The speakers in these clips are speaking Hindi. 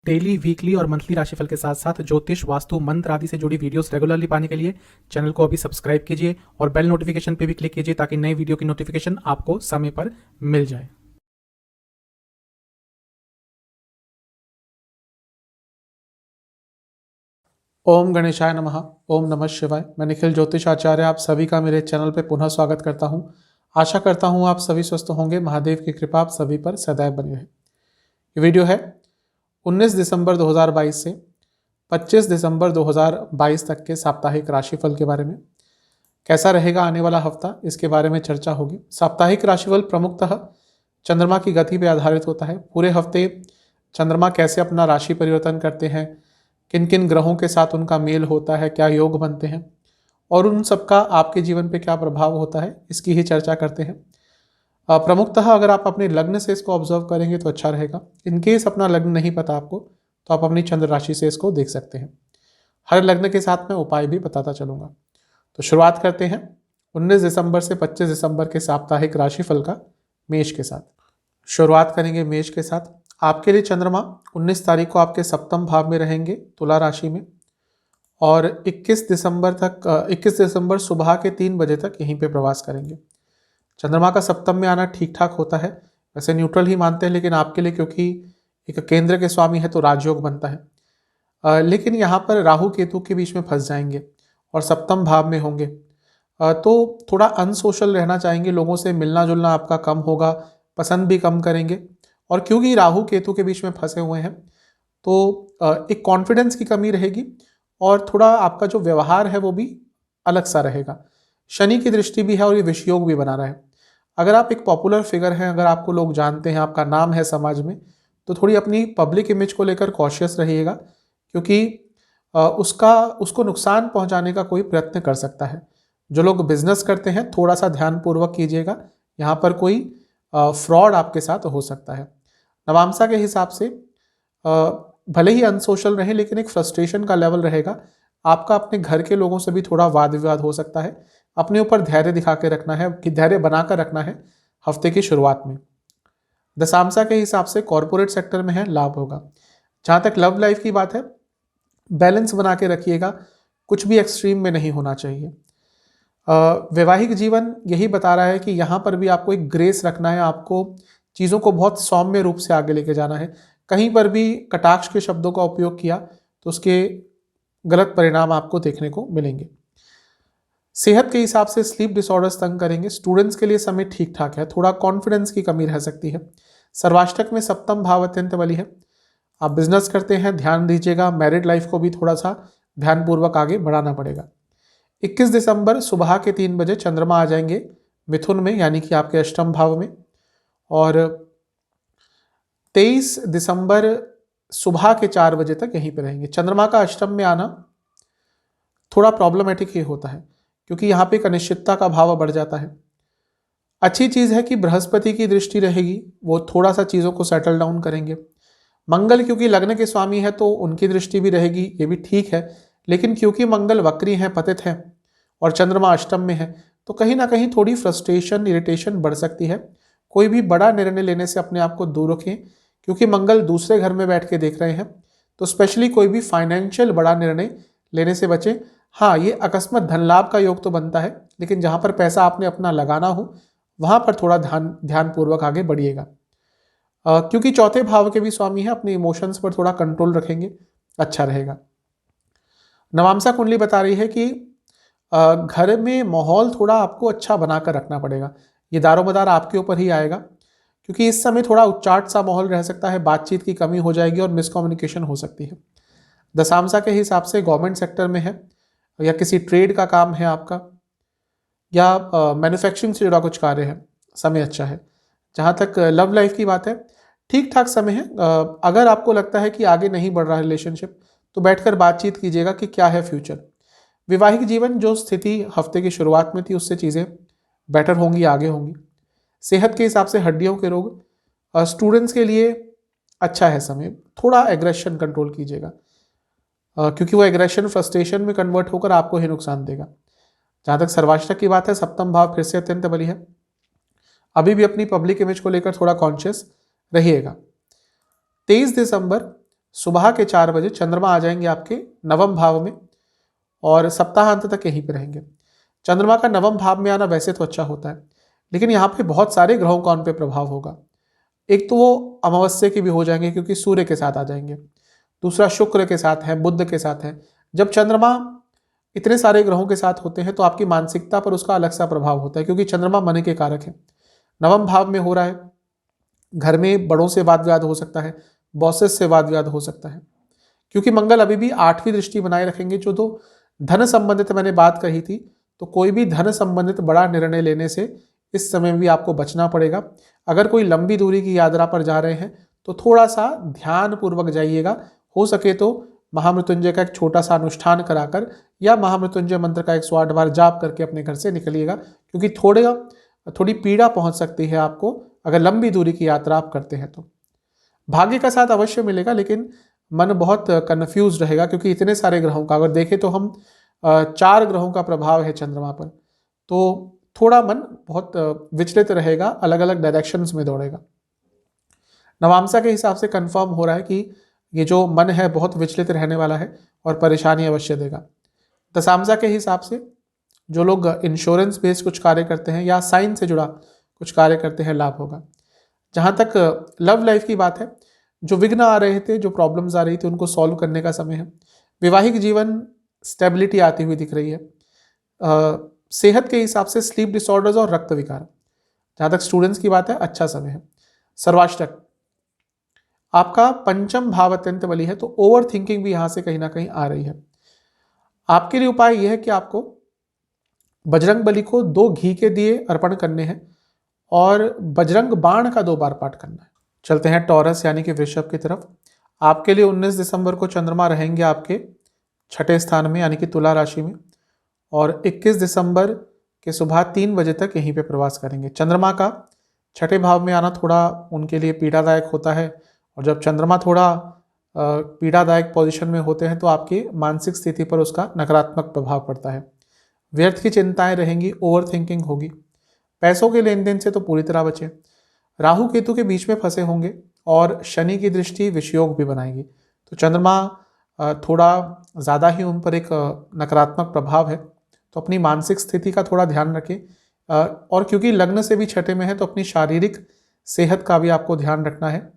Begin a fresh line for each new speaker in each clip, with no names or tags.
डेली, वीकली और मंथली राशिफल के साथ साथ ज्योतिष, वास्तु, मंत्र आदि से जुड़ी वीडियोस रेगुलरली पाने के लिए चैनल को अभी सब्सक्राइब कीजिए और बेल नोटिफिकेशन पे भी क्लिक कीजिए ताकि नई वीडियो की नोटिफिकेशन आपको समय पर मिल जाए। ओम गणेशाय नमः। ओम नमः शिवाय। मैं निखिल ज्योतिष आचार्य आप सभी का मेरे चैनल पे पुनः स्वागत करता हूँ। आशा करता हूँ आप सभी स्वस्थ होंगे। महादेव की कृपा आप सभी पर सदैव बनी रहे। ये वीडियो है 19 दिसंबर 2022 से 25 दिसंबर 2022 तक के साप्ताहिक राशिफल के बारे में। कैसा रहेगा आने वाला हफ्ता, इसके बारे में चर्चा होगी। साप्ताहिक राशिफल प्रमुखतः चंद्रमा की गति पर आधारित होता है। पूरे हफ्ते चंद्रमा कैसे अपना राशि परिवर्तन करते हैं, किन किन ग्रहों के साथ उनका मेल होता है, क्या योग बनते हैं और उन सबका आपके जीवन पे क्या प्रभाव होता है, इसकी ही चर्चा करते हैं। प्रमुखतः अगर आप अपने लग्न से इसको ऑब्जर्व करेंगे तो अच्छा रहेगा। इनकेस अपना लग्न नहीं पता आपको तो आप अपनी चंद्र राशि से इसको देख सकते हैं। हर लग्न के साथ मैं उपाय भी बताता चलूंगा। तो शुरुआत करते हैं 19 दिसंबर से 25 दिसंबर के साप्ताहिक राशिफल का मेष के साथ। शुरुआत करेंगे मेष के साथ। आपके लिए चंद्रमा 19 तारीख को आपके सप्तम भाव में रहेंगे, तुला राशि में, और 21 दिसंबर सुबह के 3 बजे तक यहीं पे प्रवास करेंगे। चंद्रमा का सप्तम में आना ठीक ठाक होता है, वैसे न्यूट्रल ही मानते हैं, लेकिन आपके लिए क्योंकि एक केंद्र के स्वामी है तो राजयोग बनता है। लेकिन यहाँ पर राहु केतु के बीच में फंस जाएंगे और सप्तम भाव में होंगे, तो थोड़ा अनसोशल रहना चाहेंगे। लोगों से मिलना जुलना आपका कम होगा, पसंद भी कम करेंगे। और क्योंकि राहु केतु के बीच में फंसे हुए हैं तो एक कॉन्फिडेंस की कमी रहेगी और थोड़ा आपका जो व्यवहार है वो भी अलग सा रहेगा। शनि की दृष्टि भी है और ये विषयोग भी बना रहा है। अगर आप एक पॉपुलर फिगर हैं, अगर आपको लोग जानते हैं, आपका नाम है समाज में, तो थोड़ी अपनी पब्लिक इमेज को लेकर कॉशियस रहिएगा, क्योंकि उसको नुकसान पहुंचाने का कोई प्रयत्न कर सकता है। जो लोग बिजनेस करते हैं थोड़ा सा ध्यानपूर्वक कीजिएगा, यहाँ पर कोई फ्रॉड आपके साथ हो सकता है। नवांशा के हिसाब से भले ही अनसोशल रहे लेकिन एक फ्रस्ट्रेशन का लेवल रहेगा। आपका अपने घर के लोगों से भी थोड़ा वाद विवाद हो सकता है। अपने ऊपर धैर्य दिखा के रखना है, कि धैर्य बनाकर रखना है हफ्ते की शुरुआत में। दशांशा के हिसाब से कॉर्पोरेट सेक्टर में है, लाभ होगा। जहाँ तक लव लाइफ की बात है, बैलेंस बना के रखिएगा, कुछ भी एक्सट्रीम में नहीं होना चाहिए। वैवाहिक जीवन यही बता रहा है कि यहाँ पर भी आपको एक ग्रेस रखना है, आपको चीज़ों को बहुत सौम्य रूप से आगे लेके जाना है। कहीं पर भी कटाक्ष के शब्दों का उपयोग किया तो उसके गलत परिणाम आपको देखने को मिलेंगे। सेहत के हिसाब से स्लीप डिसऑर्डर्स तंग करेंगे। स्टूडेंट्स के लिए समय ठीक ठाक है, थोड़ा कॉन्फिडेंस की कमी रह सकती है। सर्वाष्टक में सप्तम भाव अत्यंत बली है। आप बिजनेस करते हैं, ध्यान दीजिएगा। मैरिड लाइफ को भी थोड़ा सा ध्यानपूर्वक आगे बढ़ाना पड़ेगा। 21 दिसंबर सुबह के 3 बजे चंद्रमा आ जाएंगे मिथुन में, यानी कि आपके अष्टम भाव में, और 23 दिसंबर सुबह के 4 बजे तक यहीं पे रहेंगे। चंद्रमा का अष्टम में आना थोड़ा प्रॉब्लमेटिक ही होता है, क्योंकि यहाँ पे एक अनिश्चितता का भाव बढ़ जाता है। अच्छी चीज़ है कि बृहस्पति की दृष्टि रहेगी, वो थोड़ा सा चीज़ों को सेटल डाउन करेंगे। मंगल क्योंकि लग्न के स्वामी है तो उनकी दृष्टि भी रहेगी, ये भी ठीक है। लेकिन क्योंकि मंगल वक्री हैं, पतित हैं, और चंद्रमा अष्टम में है, तो कहीं ना कहीं थोड़ी फ्रस्ट्रेशन, इरिटेशन बढ़ सकती है। कोई भी बड़ा निर्णय लेने से अपने आप को दूर रखें, क्योंकि मंगल दूसरे घर में बैठ के देख रहे हैं, तो स्पेशली कोई भी फाइनेंशियल बड़ा निर्णय लेने से बचें। हाँ, ये अकस्मात धन लाभ का योग तो बनता है, लेकिन जहाँ पर पैसा आपने अपना लगाना हो वहाँ पर थोड़ा ध्यानपूर्वक आगे बढ़िएगा। क्योंकि चौथे भाव के भी स्वामी हैं, अपने इमोशंस पर थोड़ा कंट्रोल रखेंगे, अच्छा रहेगा। नवांशा कुंडली बता रही है कि घर में माहौल थोड़ा आपको अच्छा बनाकर रखना पड़ेगा। ये दारोमदार आपके ऊपर ही आएगा, क्योंकि इस समय थोड़ा उच्चाट सा माहौल रह सकता है, बातचीत की कमी हो जाएगी और मिसकम्युनिकेशन हो सकती है। दशांशा के हिसाब से गवर्नमेंट सेक्टर में है, या किसी ट्रेड का काम है आपका, या मैन्युफैक्चरिंग से जुड़ा कुछ कार्य है, समय अच्छा है। जहाँ तक लव लाइफ की बात है, ठीक ठाक समय है। अगर आपको लगता है कि आगे नहीं बढ़ रहा रिलेशनशिप, तो बैठकर बातचीत कीजिएगा कि क्या है फ्यूचर। वैवाहिक जीवन जो स्थिति हफ्ते की शुरुआत में थी उससे चीज़ें बेटर होंगी, आगे होंगी। सेहत के हिसाब से हड्डियों के रोग, स्टूडेंट्स के लिए अच्छा है समय। थोड़ा एग्रेशन कंट्रोल कीजिएगा, क्योंकि वो एग्रेशन फ्रस्ट्रेशन में कन्वर्ट होकर आपको ही नुकसान देगा। जहाँ तक सर्वाष्टक की बात है, सप्तम भाव फिर से अत्यंत बली है। अभी भी अपनी पब्लिक इमेज को लेकर थोड़ा कॉन्शियस रहिएगा। 23 दिसंबर सुबह के 4 बजे चंद्रमा आ जाएंगे आपके नवम भाव में और सप्ताहांत तक यहीं पे रहेंगे। चंद्रमा का नवम भाव में आना वैसे तो अच्छा होता है, लेकिन यहाँ पे बहुत सारे ग्रहों का उन पे प्रभाव होगा। एक तो वो अमावस्या के भी हो जाएंगे क्योंकि सूर्य के साथ आ जाएंगे, दूसरा शुक्र के साथ है, बुध के साथ है। जब चंद्रमा इतने सारे ग्रहों के साथ होते हैं तो आपकी मानसिकता पर उसका अलग सा प्रभाव होता है, क्योंकि चंद्रमा मन के कारक है, नवम भाव में हो रहा है। घर में बड़ों से वाद विवाद हो सकता है, बॉसेस से वाद विवाद हो सकता है, क्योंकि मंगल अभी भी 8वीं दृष्टि बनाए रखेंगे। जो तो धन संबंधित मैंने बात कही थी, तो कोई भी धन संबंधित बड़ा निर्णय लेने से इस समय भी आपको बचना पड़ेगा। अगर कोई लंबी दूरी की यात्रा पर जा रहे हैं तो थोड़ा सा ध्यान पूर्वक जाइएगा। हो सके तो महामृत्युंजय का एक छोटा सा अनुष्ठान कराकर या महामृत्युंजय मंत्र का 108 बार जाप करके अपने घर से निकलिएगा, क्योंकि थोड़ी पीड़ा पहुंच सकती है आपको अगर लंबी दूरी की यात्रा आप करते हैं तो। भाग्य का साथ अवश्य मिलेगा, लेकिन मन बहुत कन्फ्यूज रहेगा, क्योंकि इतने सारे ग्रहों का अगर देखें तो हम 4 ग्रहों का प्रभाव है चंद्रमा पर, तो थोड़ा मन बहुत विचलित रहेगा, अलग अलग डायरेक्शंस में दौड़ेगा। नवांशा के हिसाब से कंफर्म हो रहा है कि ये जो मन है बहुत विचलित रहने वाला है और परेशानी अवश्य देगा। दशांशा के हिसाब से जो लोग इंश्योरेंस बेस्ड कुछ कार्य करते हैं या साइंस से जुड़ा कुछ कार्य करते हैं, लाभ होगा। जहाँ तक लव लाइफ की बात है, जो विघ्न आ रहे थे, जो प्रॉब्लम्स आ रही थी, उनको सॉल्व करने का समय है। वैवाहिक जीवन स्टेबिलिटी आती हुई दिख रही है। सेहत के हिसाब से स्लीप डिसऑर्डर्स और रक्त विकार, जहाँ तक स्टूडेंट्स की बात है, अच्छा समय है। सर्वाष्टक आपका पंचम भाव अत्यंत बली है, तो ओवर थिंकिंग भी यहाँ से कहीं ना कहीं आ रही है। आपके लिए उपाय यह है कि आपको बजरंग बली को 2 घी के दिए अर्पण करने हैं और बजरंग बाण का 2 बार पाठ करना है। चलते हैं टॉरस यानी कि वृषभ की तरफ। आपके लिए 19 दिसंबर को चंद्रमा रहेंगे आपके 6ठे स्थान में यानी कि तुला राशि में, और 21 दिसंबर के सुबह 3 बजे तक यहीं पे प्रवास करेंगे। चंद्रमा का 6ठे भाव में आना थोड़ा उनके लिए पीड़ादायक होता है, और जब चंद्रमा थोड़ा पीड़ादायक पोजीशन में होते हैं तो आपकी मानसिक स्थिति पर उसका नकारात्मक प्रभाव पड़ता है। व्यर्थ की चिंताएं रहेंगी, ओवर थिंकिंग होगी। पैसों के लेन देन से तो पूरी तरह बचे। राहु केतु के बीच में फंसे होंगे और शनि की दृष्टि विषयोग भी बनाएगी, तो चंद्रमा थोड़ा ज़्यादा ही उन पर एक नकारात्मक प्रभाव है, तो अपनी मानसिक स्थिति का थोड़ा ध्यान रखें। और क्योंकि लग्न से भी 6ठे में है तो अपनी शारीरिक सेहत का भी आपको ध्यान रखना है।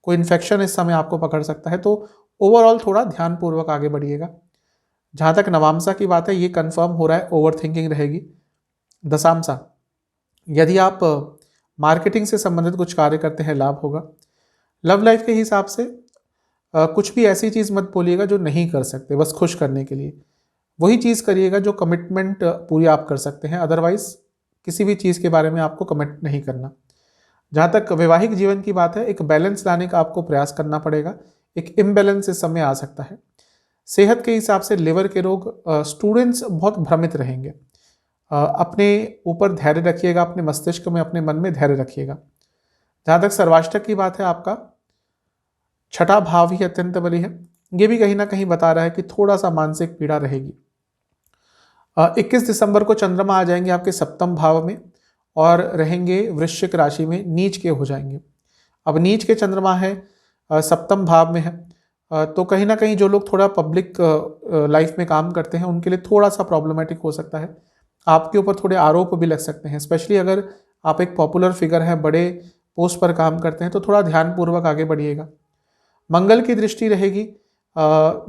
कोई इन्फेक्शन इस समय आपको पकड़ सकता है, तो ओवरऑल थोड़ा ध्यानपूर्वक आगे बढ़िएगा। जहाँ तक नवांशा की बात है, ये कंफर्म हो रहा है ओवर थिंकिंग रहेगी। दशांशा, यदि आप मार्केटिंग से संबंधित कुछ कार्य करते हैं, लाभ होगा। लव लाइफ के हिसाब से कुछ भी ऐसी चीज़ मत बोलिएगा जो नहीं कर सकते बस खुश करने के लिए। वही चीज़ करिएगा जो कमिटमेंट पूरी आप कर सकते हैं, अदरवाइज किसी भी चीज़ के बारे में आपको कमिट नहीं करना। जहाँ तक वैवाहिक जीवन की बात है, एक बैलेंस लाने का आपको प्रयास करना पड़ेगा, एक इम्बैलेंस इस समय आ सकता है। सेहत के हिसाब से लिवर के रोग, स्टूडेंट्स बहुत भ्रमित रहेंगे। अपने ऊपर धैर्य रखिएगा, अपने मस्तिष्क में, अपने मन में धैर्य रखिएगा। जहाँ तक सर्वाष्टक की बात है, आपका 6ठा भाव ही अत्यंत बली है, ये भी कहीं ना कहीं बता रहा है कि थोड़ा सा मानसिक पीड़ा रहेगी। 21 दिसंबर को चंद्रमा आ जाएंगे आपके 7वें भाव में और रहेंगे वृश्चिक राशि में, नीच के हो जाएंगे। अब नीच के चंद्रमा है 7वें भाव में है, तो कहीं ना कहीं जो लोग थोड़ा पब्लिक लाइफ में काम करते हैं उनके लिए थोड़ा सा प्रॉब्लमेटिक हो सकता है। आपके ऊपर थोड़े आरोप भी लग सकते हैं, स्पेशली अगर आप एक पॉपुलर फिगर हैं, बड़े पोस्ट पर काम करते हैं, तो थोड़ा ध्यानपूर्वक आगे बढ़िएगा। मंगल की दृष्टि रहेगी।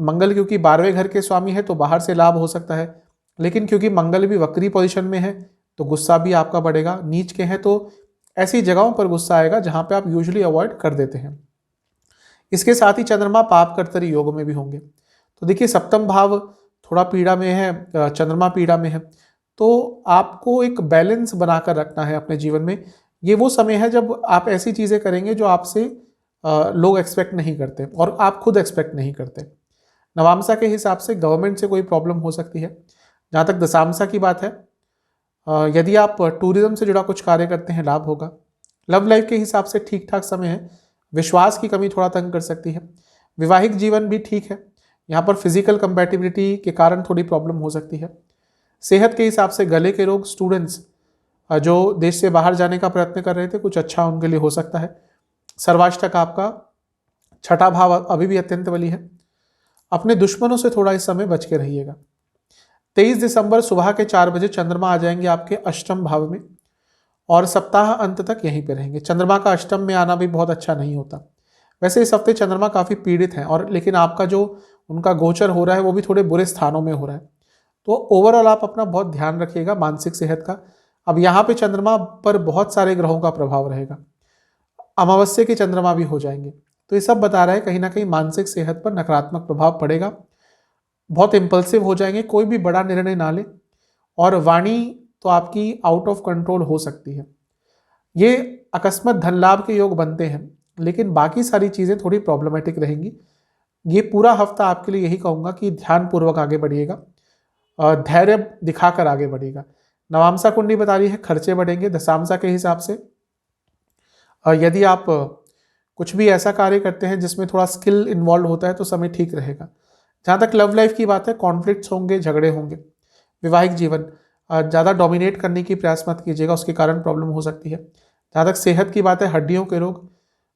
मंगल क्योंकि 12वें घर के स्वामी है तो बाहर से लाभ हो सकता है, लेकिन क्योंकि मंगल भी वक्री पोजीशन में है तो गुस्सा भी आपका बढ़ेगा। नीच के हैं तो ऐसी जगहों पर गुस्सा आएगा जहां पे आप यूजुअली अवॉइड कर देते हैं। इसके साथ ही चंद्रमा पाप कर्तरी योग में भी होंगे, तो देखिए 7वां भाव थोड़ा पीड़ा में है, चंद्रमा पीड़ा में है, तो आपको एक बैलेंस बनाकर रखना है अपने जीवन में। ये वो समय है जब आप ऐसी चीज़ें करेंगे जो आपसे लोग एक्सपेक्ट नहीं करते और आप खुद एक्सपेक्ट नहीं करते। नवांशा के हिसाब से गवर्नमेंट से कोई प्रॉब्लम हो सकती है। जहाँ तक दशांशा की बात है, यदि आप टूरिज्म से जुड़ा कुछ कार्य करते हैं, लाभ होगा। लव लाइफ के हिसाब से ठीक ठाक समय है, विश्वास की कमी थोड़ा तंग कर सकती है। वैवाहिक जीवन भी ठीक है, यहाँ पर फिजिकल कंपैटिबिलिटी के कारण थोड़ी प्रॉब्लम हो सकती है। सेहत के हिसाब से गले के रोग, स्टूडेंट्स जो देश से बाहर जाने का प्रयत्न कर रहे थे, कुछ अच्छा उनके लिए हो सकता है। सर्वाष्टक आपका छठा भाव अभी भी अत्यंत बली है। अपने दुश्मनों से थोड़ा इस समय बच के रहिएगा। 23 दिसंबर सुबह के 4 बजे चंद्रमा आ जाएंगे आपके अष्टम भाव में और सप्ताह अंत तक यहीं पे रहेंगे। चंद्रमा का अष्टम में आना भी बहुत अच्छा नहीं होता। वैसे इस हफ्ते चंद्रमा काफी पीड़ित हैं और लेकिन आपका जो उनका गोचर हो रहा है वो भी थोड़े बुरे स्थानों में हो रहा है। तो ओवरऑल आप अपना बहुत ध्यान रखिएगा मानसिक सेहत का। अब यहाँ पे चंद्रमा पर बहुत सारे ग्रहों का प्रभाव रहेगा, अमावस्या के चंद्रमा भी हो जाएंगे। तो ये सब बता रहा है कहीं ना कहीं मानसिक सेहत पर नकारात्मक प्रभाव पड़ेगा। बहुत इम्पल्सिव हो जाएंगे, कोई भी बड़ा निर्णय ना ले, और वाणी तो आपकी आउट ऑफ कंट्रोल हो सकती है। ये अकस्मात धन लाभ के योग बनते हैं, लेकिन बाकी सारी चीज़ें थोड़ी प्रॉब्लमेटिक रहेंगी। ये पूरा हफ्ता आपके लिए यही कहूँगा कि ध्यानपूर्वक आगे बढ़िएगा, धैर्य दिखाकर आगे बढ़िएगा। नवामसा कुंडली बता रही है खर्चे बढ़ेंगे दशांशा के हिसाब से। यदि आप कुछ भी ऐसा कार्य करते हैं जिसमें थोड़ा स्किल इन्वॉल्व होता है तो समय ठीक रहेगा। जहाँ तक लव लाइफ की बात है, कॉन्फ्लिक्ट्स होंगे, झगड़े होंगे। वैवाहिक जीवन ज़्यादा डोमिनेट करने की प्रयास मत कीजिएगा, उसके कारण प्रॉब्लम हो सकती है। जहाँ तक सेहत की बात है, हड्डियों के रोग,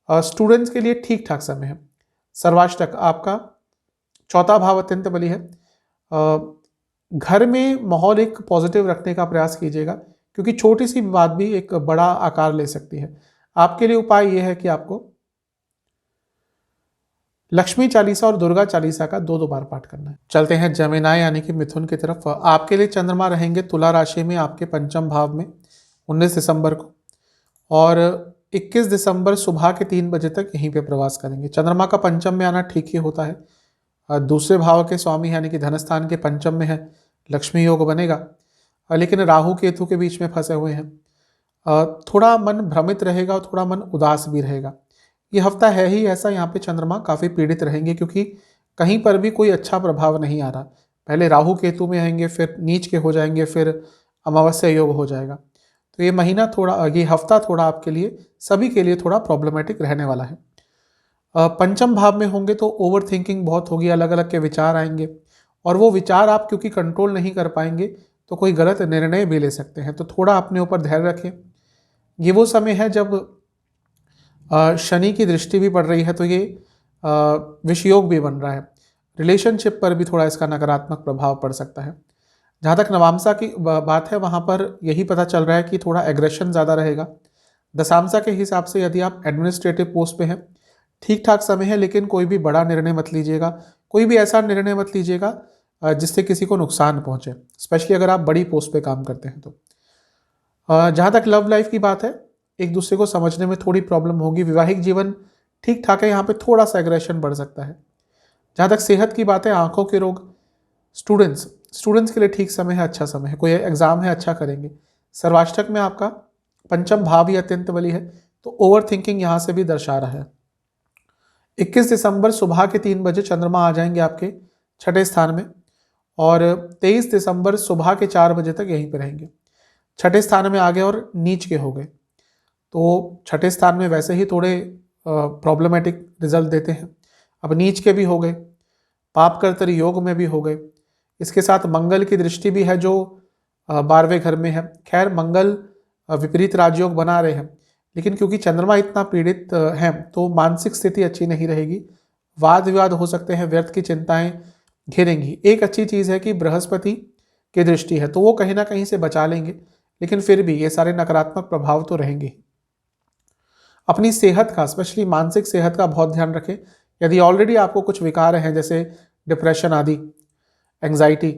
स्टूडेंट्स के लिए ठीक ठाक समय है। सर्वाष्टक आपका चौथा भाव अत्यंत बली है। घर में माहौल एक पॉजिटिव रखने का प्रयास कीजिएगा, क्योंकि छोटी सी बात भी एक बड़ा आकार ले सकती है। आपके लिए उपाय यह है कि आपको लक्ष्मी चालीसा और दुर्गा चालीसा का 2-2 बार पाठ करना है। चलते हैं जमीनाय यानी कि मिथुन की तरफ। आपके लिए चंद्रमा रहेंगे तुला राशि में आपके पंचम भाव में 19 दिसंबर को, और 21 दिसंबर सुबह के 3 बजे तक यहीं पे प्रवास करेंगे। चंद्रमा का पंचम में आना ठीक ही होता है। दूसरे भाव के स्वामी यानी कि धनस्थान के पंचम में है, लक्ष्मी योग बनेगा, लेकिन राहु केतु के बीच में फंसे हुए हैं। थोड़ा मन भ्रमित रहेगा और थोड़ा मन उदास भी रहेगा। ये हफ्ता है ही ऐसा, यहाँ पे चंद्रमा काफ़ी पीड़ित रहेंगे, क्योंकि कहीं पर भी कोई अच्छा प्रभाव नहीं आ रहा। पहले राहु केतु में आएंगे, फिर नीच के हो जाएंगे, फिर अमावस्या योग हो जाएगा। तो ये महीना थोड़ा, ये हफ्ता थोड़ा आपके लिए, सभी के लिए थोड़ा प्रॉब्लमेटिक रहने वाला है। पंचम भाव में होंगे तो ओवर थिंकिंग बहुत होगी, अलग अलग के विचार आएंगे, और वो विचार आप क्योंकि कंट्रोल नहीं कर पाएंगे तो कोई गलत निर्णय भी ले सकते हैं। तो थोड़ा अपने ऊपर धैर्य रखें। ये वो समय है जब शनि की दृष्टि भी पड़ रही है, तो ये विषयोग भी बन रहा है। रिलेशनशिप पर भी थोड़ा इसका नकारात्मक प्रभाव पड़ सकता है। जहाँ तक नवामसा की बात है, वहाँ पर यही पता चल रहा है कि थोड़ा एग्रेशन ज़्यादा रहेगा। दशामसा के हिसाब से यदि आप एडमिनिस्ट्रेटिव पोस्ट पे हैं, ठीक ठाक समय है, लेकिन कोई भी बड़ा निर्णय मत लीजिएगा। कोई भी ऐसा निर्णय मत लीजिएगा जिससे किसी को नुकसान पहुँचे, स्पेशली अगर आप बड़ी पोस्ट पे काम करते हैं तो। जहाँ तक लव लाइफ की बात है, एक दूसरे को समझने में थोड़ी प्रॉब्लम होगी। वैवाहिक जीवन ठीक ठाक है, यहाँ पे थोड़ा सा एग्रेशन बढ़ सकता है। जहाँ तक सेहत की बात है, आंखों के रोग, स्टूडेंट्स के लिए ठीक समय है, अच्छा समय है। कोई एग्जाम है, अच्छा करेंगे। सर्वाष्टक में आपका पंचम भाव ही अत्यंत बली है, तो ओवर थिंकिंग यहाँ से भी दर्शा रहा है। 21 दिसंबर सुबह के 3 बजे चंद्रमा आ जाएंगे आपके छठे स्थान में, और 23 दिसंबर सुबह के 4 बजे तक यहीं पर रहेंगे। छठे स्थान में आ गए और नीच के हो गए, तो छठे स्थान में वैसे ही थोड़े प्रॉब्लमेटिक रिजल्ट देते हैं। अब नीच के भी हो गए, पाप कर्तर योग में भी हो गए। इसके साथ मंगल की दृष्टि भी है जो 12वें घर में है। खैर मंगल विपरीत राजयोग बना रहे हैं, लेकिन क्योंकि चंद्रमा इतना पीड़ित है तो मानसिक स्थिति अच्छी नहीं रहेगी। वाद विवाद हो सकते हैं, व्यर्थ की चिंताएं घेरेंगी। एक अच्छी चीज़ है कि बृहस्पति की दृष्टि है, तो वो कहीं ना कहीं से बचा लेंगे, लेकिन फिर भी ये सारे नकारात्मक प्रभाव तो रहेंगे। अपनी सेहत का, स्पेशली मानसिक सेहत का बहुत ध्यान रखें। यदि ऑलरेडी आपको कुछ विकार हैं जैसे डिप्रेशन आदि, एंग्जाइटी,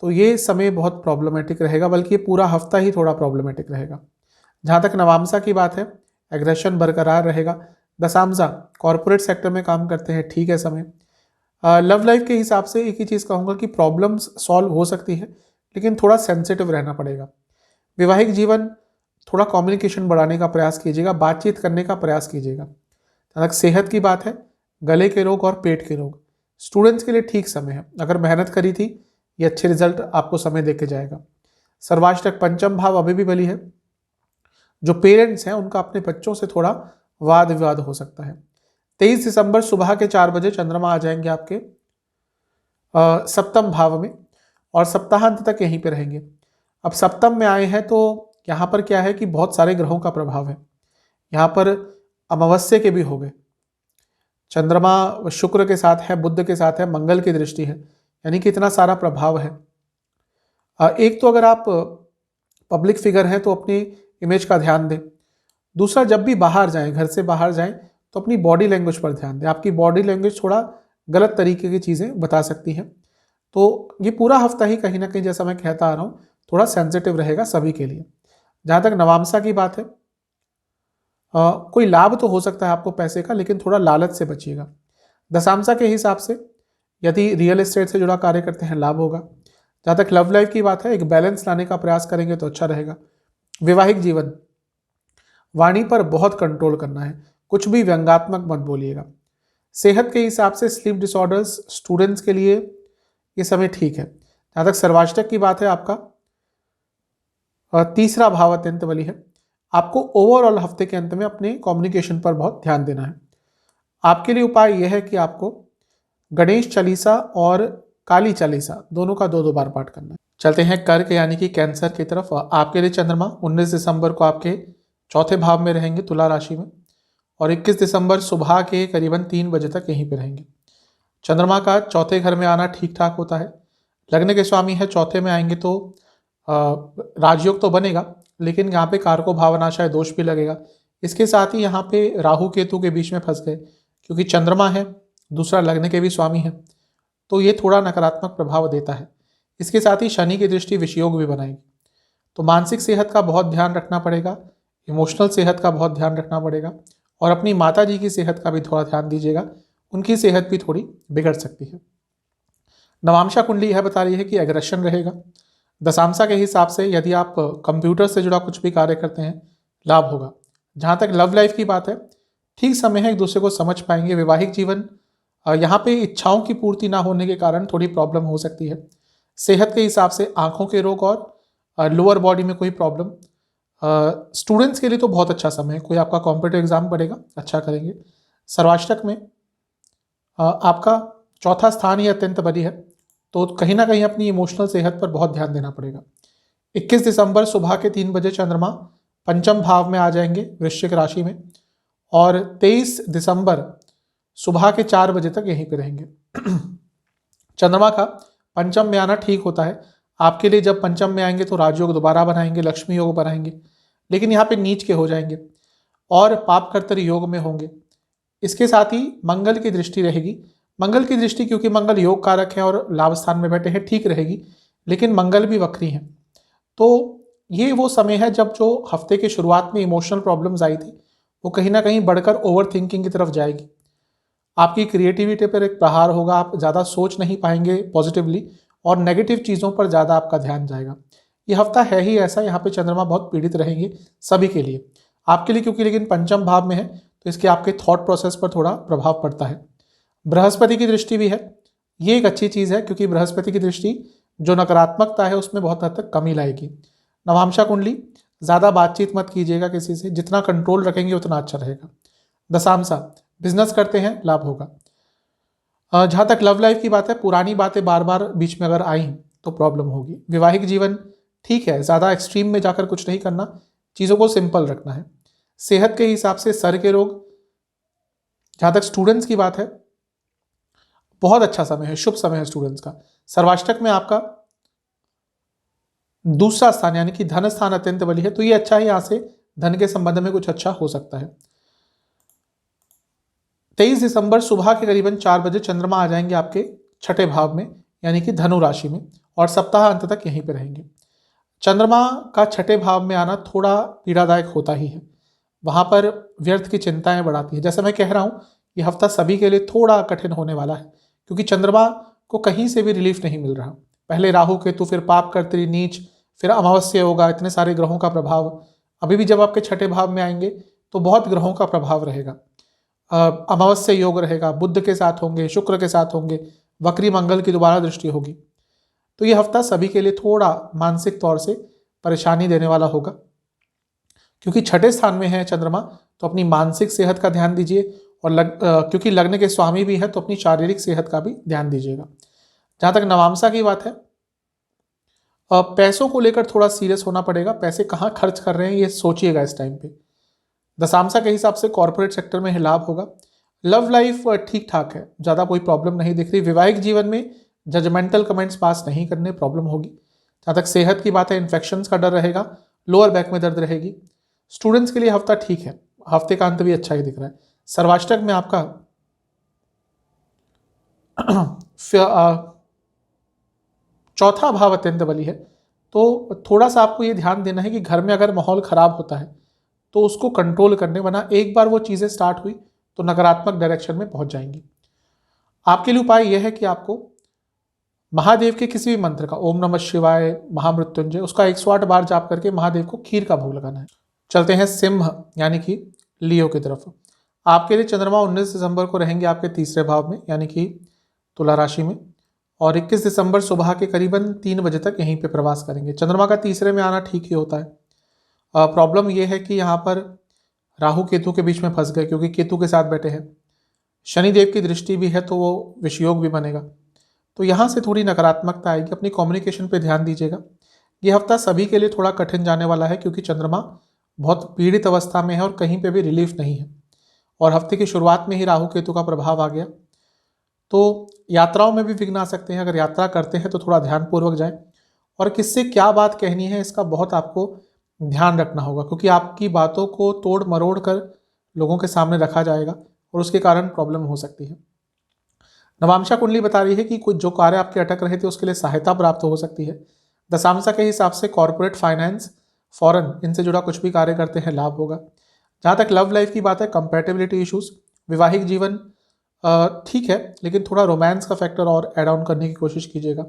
तो ये समय बहुत प्रॉब्लमेटिक रहेगा, बल्कि ये पूरा हफ्ता ही थोड़ा प्रॉब्लमेटिक रहेगा। जहाँ तक नवामसा की बात है, एग्रेशन बरकरार रहेगा। दशामसा कॉर्पोरेट सेक्टर में काम करते हैं, ठीक है समय। लव लाइफ के हिसाब से एक ही चीज़ कहूँगा कि प्रॉब्लम्स सॉल्व हो सकती है, लेकिन थोड़ा सेंसिटिव रहना पड़ेगा। वैवाहिक जीवन थोड़ा कम्युनिकेशन बढ़ाने का प्रयास कीजिएगा, बातचीत करने का प्रयास कीजिएगा। जहाँ तक सेहत की बात है, गले के रोग और पेट के रोग, स्टूडेंट्स के लिए ठीक समय है। अगर मेहनत करी थी, ये अच्छे रिजल्ट आपको समय देके जाएगा। सर्वाष्टक पंचम भाव अभी भी बली है। जो पेरेंट्स हैं उनका अपने बच्चों से थोड़ा वाद विवाद हो सकता है। 23 दिसंबर सुबह के 4 बजे चंद्रमा आ जाएंगे आपके सप्तम भाव में, और सप्ताहांत तक यहीं पे रहेंगे। अब सप्तम में आए हैं तो यहाँ पर क्या है कि बहुत सारे ग्रहों का प्रभाव है। यहाँ पर अमावस्या के भी हो गए, चंद्रमा शुक्र के साथ है, बुध के साथ है, मंगल की दृष्टि है, यानी कि इतना सारा प्रभाव है। एक तो अगर आप पब्लिक फिगर हैं तो अपनी इमेज का ध्यान दें। दूसरा, जब भी बाहर जाएं, घर से बाहर जाएं, तो अपनी बॉडी लैंग्वेज पर ध्यान दें। आपकी बॉडी लैंग्वेज थोड़ा गलत तरीके की चीज़ें बता सकती हैं। तो ये पूरा हफ्ता ही कहीं ना कहीं, जैसा मैं कहता आ रहा हूँ, थोड़ा सेंसिटिव रहेगा सभी के लिए। जहाँ तक नवामसा की बात है, कोई लाभ तो हो सकता है आपको पैसे का, लेकिन थोड़ा लालच से बचिएगा। दशांशा के हिसाब से यदि रियल एस्टेट से जुड़ा कार्य करते हैं, लाभ होगा। जहाँ तक लव लाइफ की बात है, एक बैलेंस लाने का प्रयास करेंगे तो अच्छा रहेगा। वैवाहिक जीवन, वाणी पर बहुत कंट्रोल करना है, कुछ भी व्यंग्यात्मक मत बोलिएगा। सेहत के हिसाब से स्लीप डिसऑर्डर्स, स्टूडेंट्स के लिए ये समय ठीक है। जहाँ तक सर्वाष्टक की बात है, आपका तीसरा भाव अत्यंत बली है। आपको ओवरऑल हफ्ते के अंत में अपने कम्युनिकेशन पर बहुत ध्यान देना है। आपके लिए उपाय यह है कि आपको गणेश चालीसा और काली चालीसा दोनों का 2-2 बार पाठ करना है। चलते हैं कर्क यानी कि कैंसर की तरफ। आपके लिए चंद्रमा 19 दिसंबर को आपके चौथे भाव में रहेंगे, तुला राशि में, और 21 दिसंबर सुबह के करीबन 3 बजे तक यहीं पर रहेंगे। चंद्रमा का चौथे घर में आना ठीक ठाक होता है। लग्न के स्वामी है, चौथे में आएंगे तो राजयोग तो बनेगा, लेकिन यहाँ पे कारको भावनाशय दोष भी लगेगा। इसके साथ ही यहाँ पे राहु केतु के बीच में फंस गए, क्योंकि चंद्रमा है, दूसरा लग्न के भी स्वामी है, तो ये थोड़ा नकारात्मक प्रभाव देता है। इसके साथ ही शनि की दृष्टि विषयोग भी बनाएगी। तो मानसिक सेहत का बहुत ध्यान रखना पड़ेगा, इमोशनल सेहत का बहुत ध्यान रखना पड़ेगा, और अपनी माता जी की सेहत का भी थोड़ा ध्यान दीजिएगा, उनकी सेहत भी थोड़ी बिगड़ सकती है। नवांशा कुंडली यह बता रही है कि एग्रेशन रहेगा। दशांशा के हिसाब से यदि आप कंप्यूटर से जुड़ा कुछ भी कार्य करते हैं, लाभ होगा। जहाँ तक लव लाइफ की बात है, ठीक समय है, एक दूसरे को समझ पाएंगे। वैवाहिक जीवन, यहाँ पे इच्छाओं की पूर्ति ना होने के कारण थोड़ी प्रॉब्लम हो सकती है। सेहत के हिसाब से आंखों के रोग और लोअर बॉडी में कोई प्रॉब्लम। स्टूडेंट्स के लिए तो बहुत अच्छा समय है, कोई आपका कॉम्पिटिटिव एग्जाम पड़ेगा, अच्छा करेंगे। सर्वाष्टक में आपका चौथा स्थान ही अत्यंत बली है, तो कहीं ना कहीं अपनी इमोशनल सेहत पर बहुत ध्यान देना पड़ेगा। 21 दिसंबर सुबह के 3 बजे चंद्रमा पंचम भाव में आ जाएंगे, वृश्चिक राशि में, और 23 दिसंबर सुबह के 4 बजे तक यहीं पे रहेंगे। चंद्रमा का पंचम में आना ठीक होता है आपके लिए। जब पंचम में आएंगे तो राजयोग दोबारा बनाएंगे, लक्ष्मी योग बनाएंगे, लेकिन यहाँ पे नीच के हो जाएंगे और पाप कर्तरी योग में होंगे। इसके साथ ही मंगल की दृष्टि रहेगी। मंगल की दृष्टि, क्योंकि मंगल योग कारक है और लाभ स्थान में बैठे हैं, ठीक रहेगी, लेकिन मंगल भी वक्री हैं। तो ये वो समय है जब जो हफ्ते के शुरुआत में इमोशनल प्रॉब्लम्स आई थी, वो कहीं ना कहीं बढ़कर ओवर थिंकिंग की तरफ जाएगी। आपकी क्रिएटिविटी पर एक प्रहार होगा, आप ज़्यादा सोच नहीं पाएंगे पॉजिटिवली, और नेगेटिव चीज़ों पर ज़्यादा आपका ध्यान जाएगा। ये हफ्ता है ही ऐसा, यहाँ पे चंद्रमा बहुत पीड़ित रहेंगे सभी के लिए। आपके लिए क्योंकि लेकिन पंचम भाव में है, तो इसके आपके थॉट प्रोसेस पर थोड़ा प्रभाव पड़ता है। बृहस्पति की दृष्टि भी है, ये एक अच्छी चीज़ है, क्योंकि बृहस्पति की दृष्टि जो नकारात्मकता है उसमें बहुत हद तक कमी लाएगी। नवांशा कुंडली, ज़्यादा बातचीत मत कीजिएगा किसी से, जितना कंट्रोल रखेंगे उतना अच्छा रहेगा। दशांशा, बिजनेस करते हैं, लाभ होगा। जहाँ तक लव लाइफ की बात है, पुरानी बातें बार बार बीच में अगर आई तो प्रॉब्लम होगी। वैवाहिक जीवन ठीक है, ज़्यादा एक्सट्रीम में जाकर कुछ नहीं करना, चीज़ों को सिंपल रखना है। सेहत के हिसाब से सर के रोग। जहाँ तक स्टूडेंट्स की बात है, बहुत अच्छा समय है, शुभ समय है स्टूडेंट्स का। सर्वाष्टक में आपका दूसरा स्थान यानी कि धन स्थान अत्यंत बली है, तो ये अच्छा है, यहाँ से धन के संबंध में कुछ अच्छा हो सकता है। 23 दिसंबर सुबह के करीबन 4 बजे चंद्रमा आ जाएंगे आपके छठे भाव में, यानी कि धनु राशि में, और सप्ताह अंत तक यहीं पे रहेंगे। चंद्रमा का छठे भाव में आना थोड़ा पीड़ादायक होता ही है, वहाँ पर व्यर्थ की चिंताएं बढ़ाती है। जैसे मैं कह रहा हूँ, ये हफ्ता सभी के लिए थोड़ा कठिन होने वाला है, क्योंकि चंद्रमा को कहीं से भी रिलीफ नहीं मिल रहा। पहले राहु केतु, फिर पाप कर्तरी नीच, फिर अमावस्या होगा, इतने सारे ग्रहों का प्रभाव। अभी भी जब आपके छठे भाव में आएंगे तो बहुत ग्रहों का प्रभाव रहेगा। अमावस्या योग रहेगा, बुध के साथ होंगे, शुक्र के साथ होंगे, वक्री मंगल की दोबारा दृष्टि होगी। तो ये हफ्ता सभी के लिए थोड़ा मानसिक तौर से परेशानी देने वाला होगा, क्योंकि छठे स्थान में है चंद्रमा, तो अपनी मानसिक सेहत का ध्यान दीजिए, और क्योंकि लग्न के स्वामी भी है, तो अपनी शारीरिक सेहत का भी ध्यान दीजिएगा। जहाँ तक नवामसा की बात है, पैसों को लेकर थोड़ा सीरियस होना पड़ेगा। पैसे कहाँ खर्च कर रहे हैं ये सोचिएगा इस टाइम पे। दशांशा के हिसाब से कॉर्पोरेट सेक्टर में लाभ होगा। लव लाइफ ठीक ठाक है, ज़्यादा कोई प्रॉब्लम नहीं दिख रही। वैवाहिक जीवन में जजमेंटल कमेंट्स पास नहीं करने, प्रॉब्लम होगी। जहाँ तक सेहत की बात है, इन्फेक्शंस का डर रहेगा, लोअर बैक में दर्द रहेगी। स्टूडेंट्स के लिए हफ्ता ठीक है, हफ्ते का अंत भी अच्छा ही दिख रहा है। सर्वाष्टक में आपका चौथा भाव अत्यंत बली है, तो थोड़ा सा आपको ये ध्यान देना है कि घर में अगर माहौल खराब होता है तो उसको कंट्रोल करने, वरना एक बार वो चीज़ें स्टार्ट हुई तो नकारात्मक डायरेक्शन में पहुंच जाएंगी। आपके लिए उपाय यह है कि आपको महादेव के किसी भी मंत्र का, ओम नमः शिवाय, महामृत्युंजय, उसका 108 बार जाप करके महादेव को खीर का भोग लगाना है। चलते हैं सिंह यानी कि लियो की तरफ। आपके लिए चंद्रमा 19 दिसंबर को रहेंगे आपके तीसरे भाव में यानी कि तुला राशि में, और 21 दिसंबर सुबह के करीबन 3 बजे तक यहीं पे प्रवास करेंगे। चंद्रमा का तीसरे में आना ठीक ही होता है। प्रॉब्लम यह है कि यहाँ पर राहु केतु के बीच में फंस गए, क्योंकि केतु के साथ बैठे हैं। शनिदेव की दृष्टि भी है तो वो विषयोग भी बनेगा, तो यहाँ से थोड़ी नकारात्मकता आएगी। अपनी कम्युनिकेशन पे ध्यान दीजिएगा। ये हफ्ता सभी के लिए थोड़ा कठिन जाने वाला है, क्योंकि चंद्रमा बहुत पीड़ित अवस्था में है और कहीं पे भी रिलीफ नहीं है, और हफ्ते की शुरुआत में ही राहु केतु का प्रभाव आ गया, तो यात्राओं में भी विघ्न आ सकते हैं। अगर यात्रा करते हैं तो थोड़ा ध्यानपूर्वक जाएं, और किससे क्या बात कहनी है इसका बहुत आपको ध्यान रखना होगा, क्योंकि आपकी बातों को तोड़ मरोड़ कर लोगों के सामने रखा जाएगा और उसके कारण प्रॉब्लम हो सकती है। नवांशा कुंडली बता रही है कि कुछ जो कार्य आपके अटक रहे थे उसके लिए सहायता प्राप्त हो सकती है। दशांशा के हिसाब से कॉर्पोरेट फाइनेंस, फॉरेन, इनसे जुड़ा कुछ भी कार्य करते हैं लाभ होगा। जहाँ तक लव लाइफ की बात है, कंपैटिबिलिटी इश्यूज, वैवाहिक जीवन ठीक है, लेकिन थोड़ा रोमांस का फैक्टर और ऐड ऑन करने की कोशिश कीजिएगा।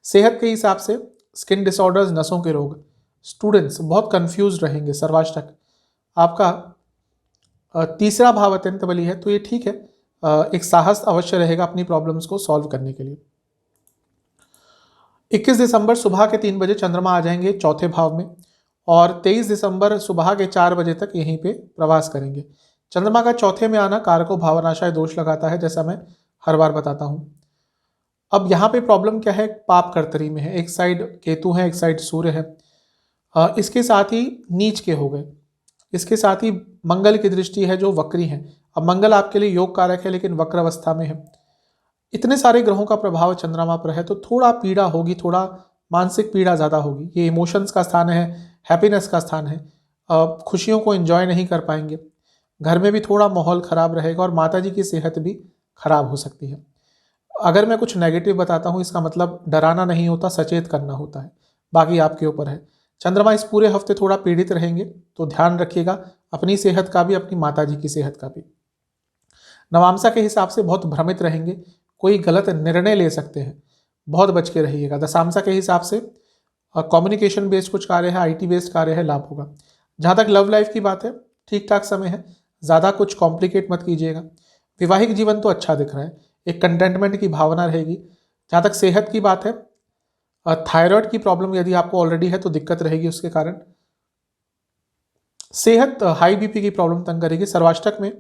सेहत के हिसाब से स्किन डिसऑर्डर्स, नसों के रोग, स्टूडेंट्स बहुत कंफ्यूज रहेंगे। सर्वाष्टक आपका तीसरा भाव अत्यंत बली है, तो ये ठीक है। एक साहस अवश्य रहेगा अपनी प्रॉब्लम्स को सॉल्व करने के लिए। 21 दिसंबर सुबह के 3 बजे चंद्रमा आ जाएंगे चौथे भाव में, और 23 दिसंबर सुबह के 4 बजे तक यहीं पे प्रवास करेंगे। चंद्रमा का चौथे में आना कारको भावनाशय दोष लगाता है, जैसा मैं हर बार बताता हूं। अब यहाँ पे प्रॉब्लम क्या है, पाप कर्तरी में है, एक साइड केतु है, एक साइड सूर्य है, इसके साथ ही नीच के हो गए, इसके साथ ही मंगल की दृष्टि है जो वक्री है। अब मंगल आपके लिए योग कारक है, लेकिन वक्र अवस्था में है। इतने सारे ग्रहों का प्रभाव चंद्रमा पर है, तो थोड़ा पीड़ा होगी, थोड़ा मानसिक पीड़ा ज़्यादा होगी। ये इमोशंस का स्थान है, हैप्पीनेस का स्थान है, खुशियों को एंजॉय नहीं कर पाएंगे। घर में भी थोड़ा माहौल खराब रहेगा, और माता जी की सेहत भी खराब हो सकती है। अगर मैं कुछ नेगेटिव बताता हूँ, इसका मतलब डराना नहीं होता, सचेत करना होता है। बाकी आपके ऊपर है। चंद्रमा इस पूरे हफ्ते थोड़ा पीड़ित रहेंगे, तो ध्यान रखिएगा अपनी सेहत का भी, अपनी माता जी की सेहत का भी। नवांशा के हिसाब से बहुत भ्रमित रहेंगे, कोई गलत निर्णय ले सकते हैं, बहुत बच के रहिएगा। दशांशा के हिसाब से कम्युनिकेशन बेस्ड कुछ कार्य है, आईटी बेस्ड कार्य है, लाभ होगा। जहाँ तक लव लाइफ की बात है, ठीक ठाक समय है, ज़्यादा कुछ कॉम्प्लिकेट मत कीजिएगा। वैवाहिक जीवन तो अच्छा दिख रहा है, एक कंटेंटमेंट की भावना रहेगी। जहाँ तक सेहत की बात है, थायराइड की प्रॉब्लम यदि आपको ऑलरेडी है तो दिक्कत रहेगी, उसके कारण सेहत, हाई बीपी की प्रॉब्लम तंग करेगी। सर्वाष्टक में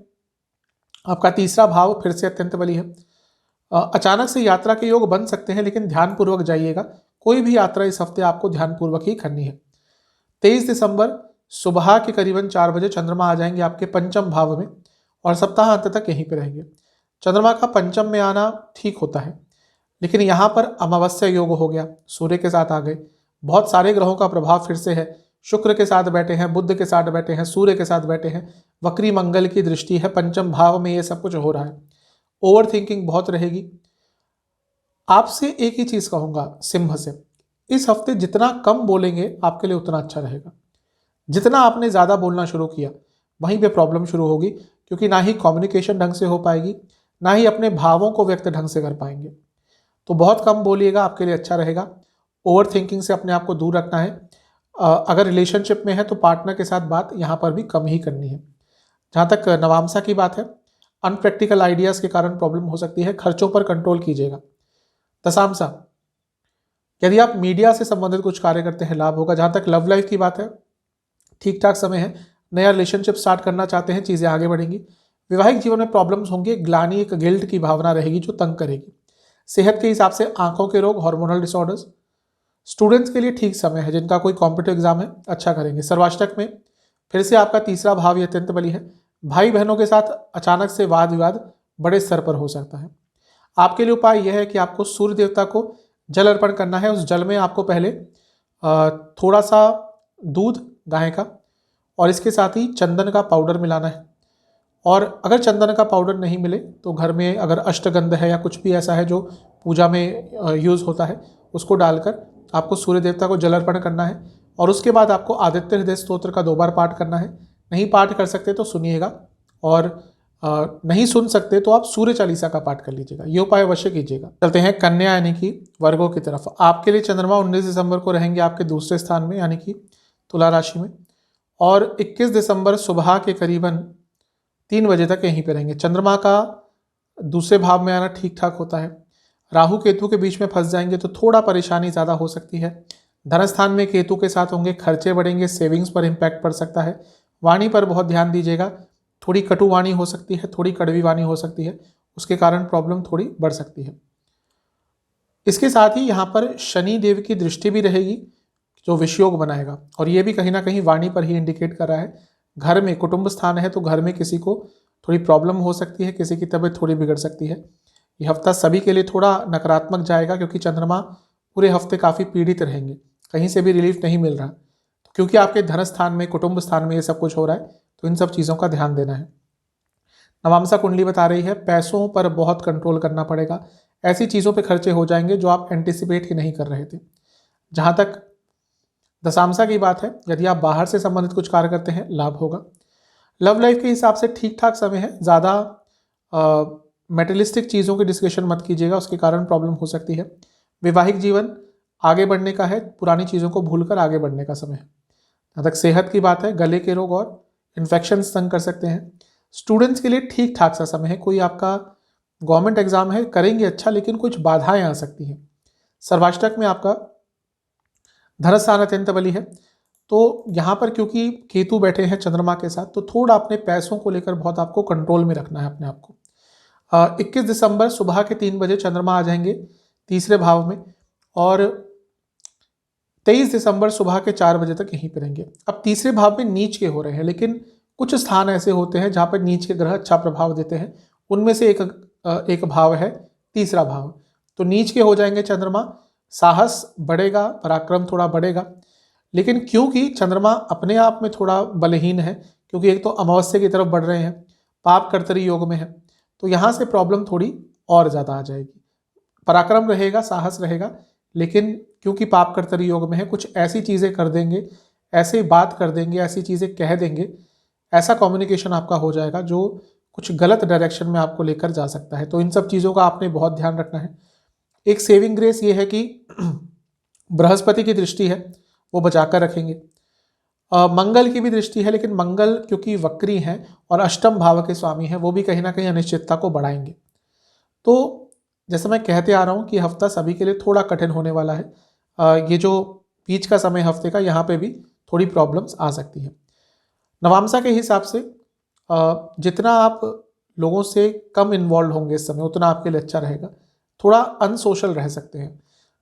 आपका तीसरा भाव फिर से अत्यंत बली है। अचानक से यात्रा के योग बन सकते हैं, लेकिन ध्यानपूर्वक जाइएगा। कोई भी यात्रा इस हफ्ते आपको ध्यानपूर्वक ही करनी है। 23 दिसंबर सुबह के करीबन 4 बजे चंद्रमा आ जाएंगे आपके पंचम भाव में, और सप्ताह अंत तक यहीं पे रहेंगे। चंद्रमा का पंचम में आना ठीक होता है, लेकिन यहाँ पर अमावस्या योग हो गया, सूर्य के साथ आ गए। बहुत सारे ग्रहों का प्रभाव फिर से है, शुक्र के साथ बैठे हैं, बुध के साथ बैठे हैं, सूर्य के साथ बैठे हैं, वक्री मंगल की दृष्टि है पंचम भाव में, ये सब कुछ हो रहा है। ओवर थिंकिंग बहुत रहेगी। आपसे एक ही चीज कहूंगा सिंह से, इस हफ्ते जितना कम बोलेंगे आपके लिए उतना अच्छा रहेगा। जितना आपने ज्यादा बोलना शुरू किया वहीं पे प्रॉब्लम शुरू होगी, क्योंकि ना ही कम्युनिकेशन ढंग से हो पाएगी, ना ही अपने भावों को व्यक्त ढंग से कर पाएंगे। तो बहुत कम बोलिएगा, आपके लिए अच्छा रहेगा। ओवर थिंकिंग से अपने आप को दूर रखना है। अगर रिलेशनशिप में है तो पार्टनर के साथ बात यहाँ पर भी कम ही करनी है। जहाँ तक नवांशा की बात है, अनप्रैक्टिकल आइडियाज़ के कारण प्रॉब्लम हो सकती है, खर्चों पर कंट्रोल कीजिएगा। दशांशा, यदि आप मीडिया से संबंधित कुछ कार्य करते हैं, लाभ होगा। जहाँ तक लव लाइफ की बात है, ठीक ठाक समय है। नया रिलेशनशिप स्टार्ट करना चाहते हैं, चीज़ें आगे बढ़ेंगी। वैवाहिक जीवन में प्रॉब्लम्स होंगे, ग्लानि, एक गिल्ट की भावना रहेगी जो तंग करेगी। सेहत के हिसाब से आंखों के रोग, हार्मोनल डिसऑर्डर्स। स्टूडेंट्स के लिए ठीक समय है, जिनका कोई कॉम्पिटिटिव एग्जाम है अच्छा करेंगे। सर्वाष्टक में फिर से आपका तीसरा भाव अत्यंत बली है, भाई बहनों के साथ अचानक से वाद विवाद बड़े स्तर पर हो सकता है। आपके लिए उपाय यह है कि आपको सूर्य देवता को जल अर्पण करना है। उस जल में आपको पहले थोड़ा सा दूध गाय का और इसके साथ ही चंदन का पाउडर मिलाना है। और अगर चंदन का पाउडर नहीं मिले तो घर में अगर अष्टगंध है या कुछ भी ऐसा है जो पूजा में यूज़ होता है, उसको डालकर आपको सूर्य देवता को जल अर्पण करना है। और उसके बाद आपको आदित्य हृदय स्तोत्र का 2 बार पाठ करना है। नहीं पाठ कर सकते तो सुनिएगा, और नहीं सुन सकते तो आप सूर्य चालीसा का पाठ कर लीजिएगा। ये उपाय अवश्य कीजिएगा। चलते हैं कन्या यानी कि वर्गों की तरफ। आपके लिए चंद्रमा 19 दिसंबर को रहेंगे आपके दूसरे स्थान में यानी कि तुला राशि में, और 21 दिसंबर सुबह के करीबन 3 बजे तक यहीं पे रहेंगे। चंद्रमा का दूसरे भाव में आना ठीक ठाक होता है। राहु केतु के बीच में फंस जाएंगे तो थोड़ा परेशानी ज़्यादा हो सकती है। धन स्थान में केतु के साथ होंगे, खर्चे बढ़ेंगे, सेविंग्स पर इम्पैक्ट पड़ सकता है। वाणी पर बहुत ध्यान दीजिएगा, थोड़ी कटु वाणी हो सकती है, थोड़ी कड़वी वाणी हो सकती है, उसके कारण प्रॉब्लम थोड़ी बढ़ सकती है। इसके साथ ही यहाँ पर शनि देव की दृष्टि भी रहेगी जो विषयोग बनाएगा, और ये भी कहीं ना कहीं वाणी पर ही इंडिकेट कर रहा है। घर में कुटुंब स्थान है तो घर में किसी को थोड़ी प्रॉब्लम हो सकती है, किसी की तबीयत थोड़ी बिगड़ सकती है। ये हफ्ता सभी के लिए थोड़ा नकारात्मक जाएगा क्योंकि चंद्रमा पूरे हफ्ते काफ़ी पीड़ित रहेंगे, कहीं से भी रिलीफ नहीं मिल रहा। तो क्योंकि आपके धन स्थान में, कुटुंब स्थान में ये सब कुछ हो रहा है, तो इन सब चीज़ों का ध्यान देना है। नवामसा कुंडली बता रही है पैसों पर बहुत कंट्रोल करना पड़ेगा। ऐसी चीज़ों पे खर्चे हो जाएंगे जो आप एंटिसिपेट ही नहीं कर रहे थे। जहाँ तक दशांशा की बात है, यदि आप बाहर से संबंधित कुछ कार्य करते हैं, लाभ होगा। लव लाइफ के हिसाब से ठीक ठाक समय है। ज़्यादा मेटेलिस्टिक चीज़ों की डिस्कशन मत कीजिएगा, उसके कारण प्रॉब्लम हो सकती है। वैवाहिक जीवन आगे बढ़ने का है, पुरानी चीज़ों को भूलकर आगे बढ़ने का समय है। जहाँ तक सेहत की बात है, गले के रोग और इन्फेक्शन तंग कर सकते हैं। स्टूडेंट्स के लिए ठीक ठाक सा समय है। कोई आपका गवर्नमेंट एग्जाम है, करेंगे अच्छा, लेकिन कुछ बाधाएं आ सकती हैं। सर्वाष्टक में आपका धन स्थान अत्यंत बली है, तो यहाँ पर क्योंकि केतु बैठे हैं चंद्रमा के साथ, तो थोड़ा अपने पैसों को लेकर बहुत आपको कंट्रोल में रखना है अपने आप को। 21 दिसंबर सुबह के 3 बजे चंद्रमा आ जाएंगे तीसरे भाव में, और 23 दिसंबर सुबह के 4 बजे तक यहीं पर रहेंगे। अब तीसरे भाव में नीच के हो रहे हैं, लेकिन कुछ स्थान ऐसे होते हैं जहाँ पर नीच के ग्रह अच्छा प्रभाव देते हैं। उनमें से एक भाव है तीसरा भाव। तो नीच के हो जाएंगे चंद्रमा, साहस बढ़ेगा, पराक्रम थोड़ा बढ़ेगा। लेकिन क्योंकि चंद्रमा अपने आप में थोड़ा बलहीन है, क्योंकि एक तो अमावस्या की तरफ बढ़ रहे हैं, पाप कर्तरी योग में है, तो यहाँ से प्रॉब्लम थोड़ी और ज़्यादा आ जाएगी। पराक्रम रहेगा, साहस रहेगा, लेकिन क्योंकि पाप कर्तरी योग में है, कुछ ऐसी चीज़ें कर देंगे, ऐसे बात कर देंगे, ऐसी चीज़ें कह देंगे, ऐसा कम्युनिकेशन आपका हो जाएगा जो कुछ गलत डायरेक्शन में आपको लेकर जा सकता है। तो इन सब चीज़ों का आपने बहुत ध्यान रखना है। एक सेविंग ग्रेस ये है कि बृहस्पति की दृष्टि है, वो बचाकर रखेंगे। मंगल की भी दृष्टि है, लेकिन मंगल क्योंकि वक्री हैं और अष्टम भाव के स्वामी हैं, वो भी कहीं ना कहीं अनिश्चितता को बढ़ाएंगे। तो जैसे मैं कहते आ रहा हूँ कि हफ्ता सभी के लिए थोड़ा कठिन होने वाला है। ये जो बीच का समय हफ्ते का, यहाँ पे भी थोड़ी प्रॉब्लम्स आ सकती हैं। नवामसा के हिसाब से जितना आप लोगों से कम इन्वॉल्व होंगे इस समय, उतना आपके लिए अच्छा रहेगा। थोड़ा अनसोशल रह सकते हैं।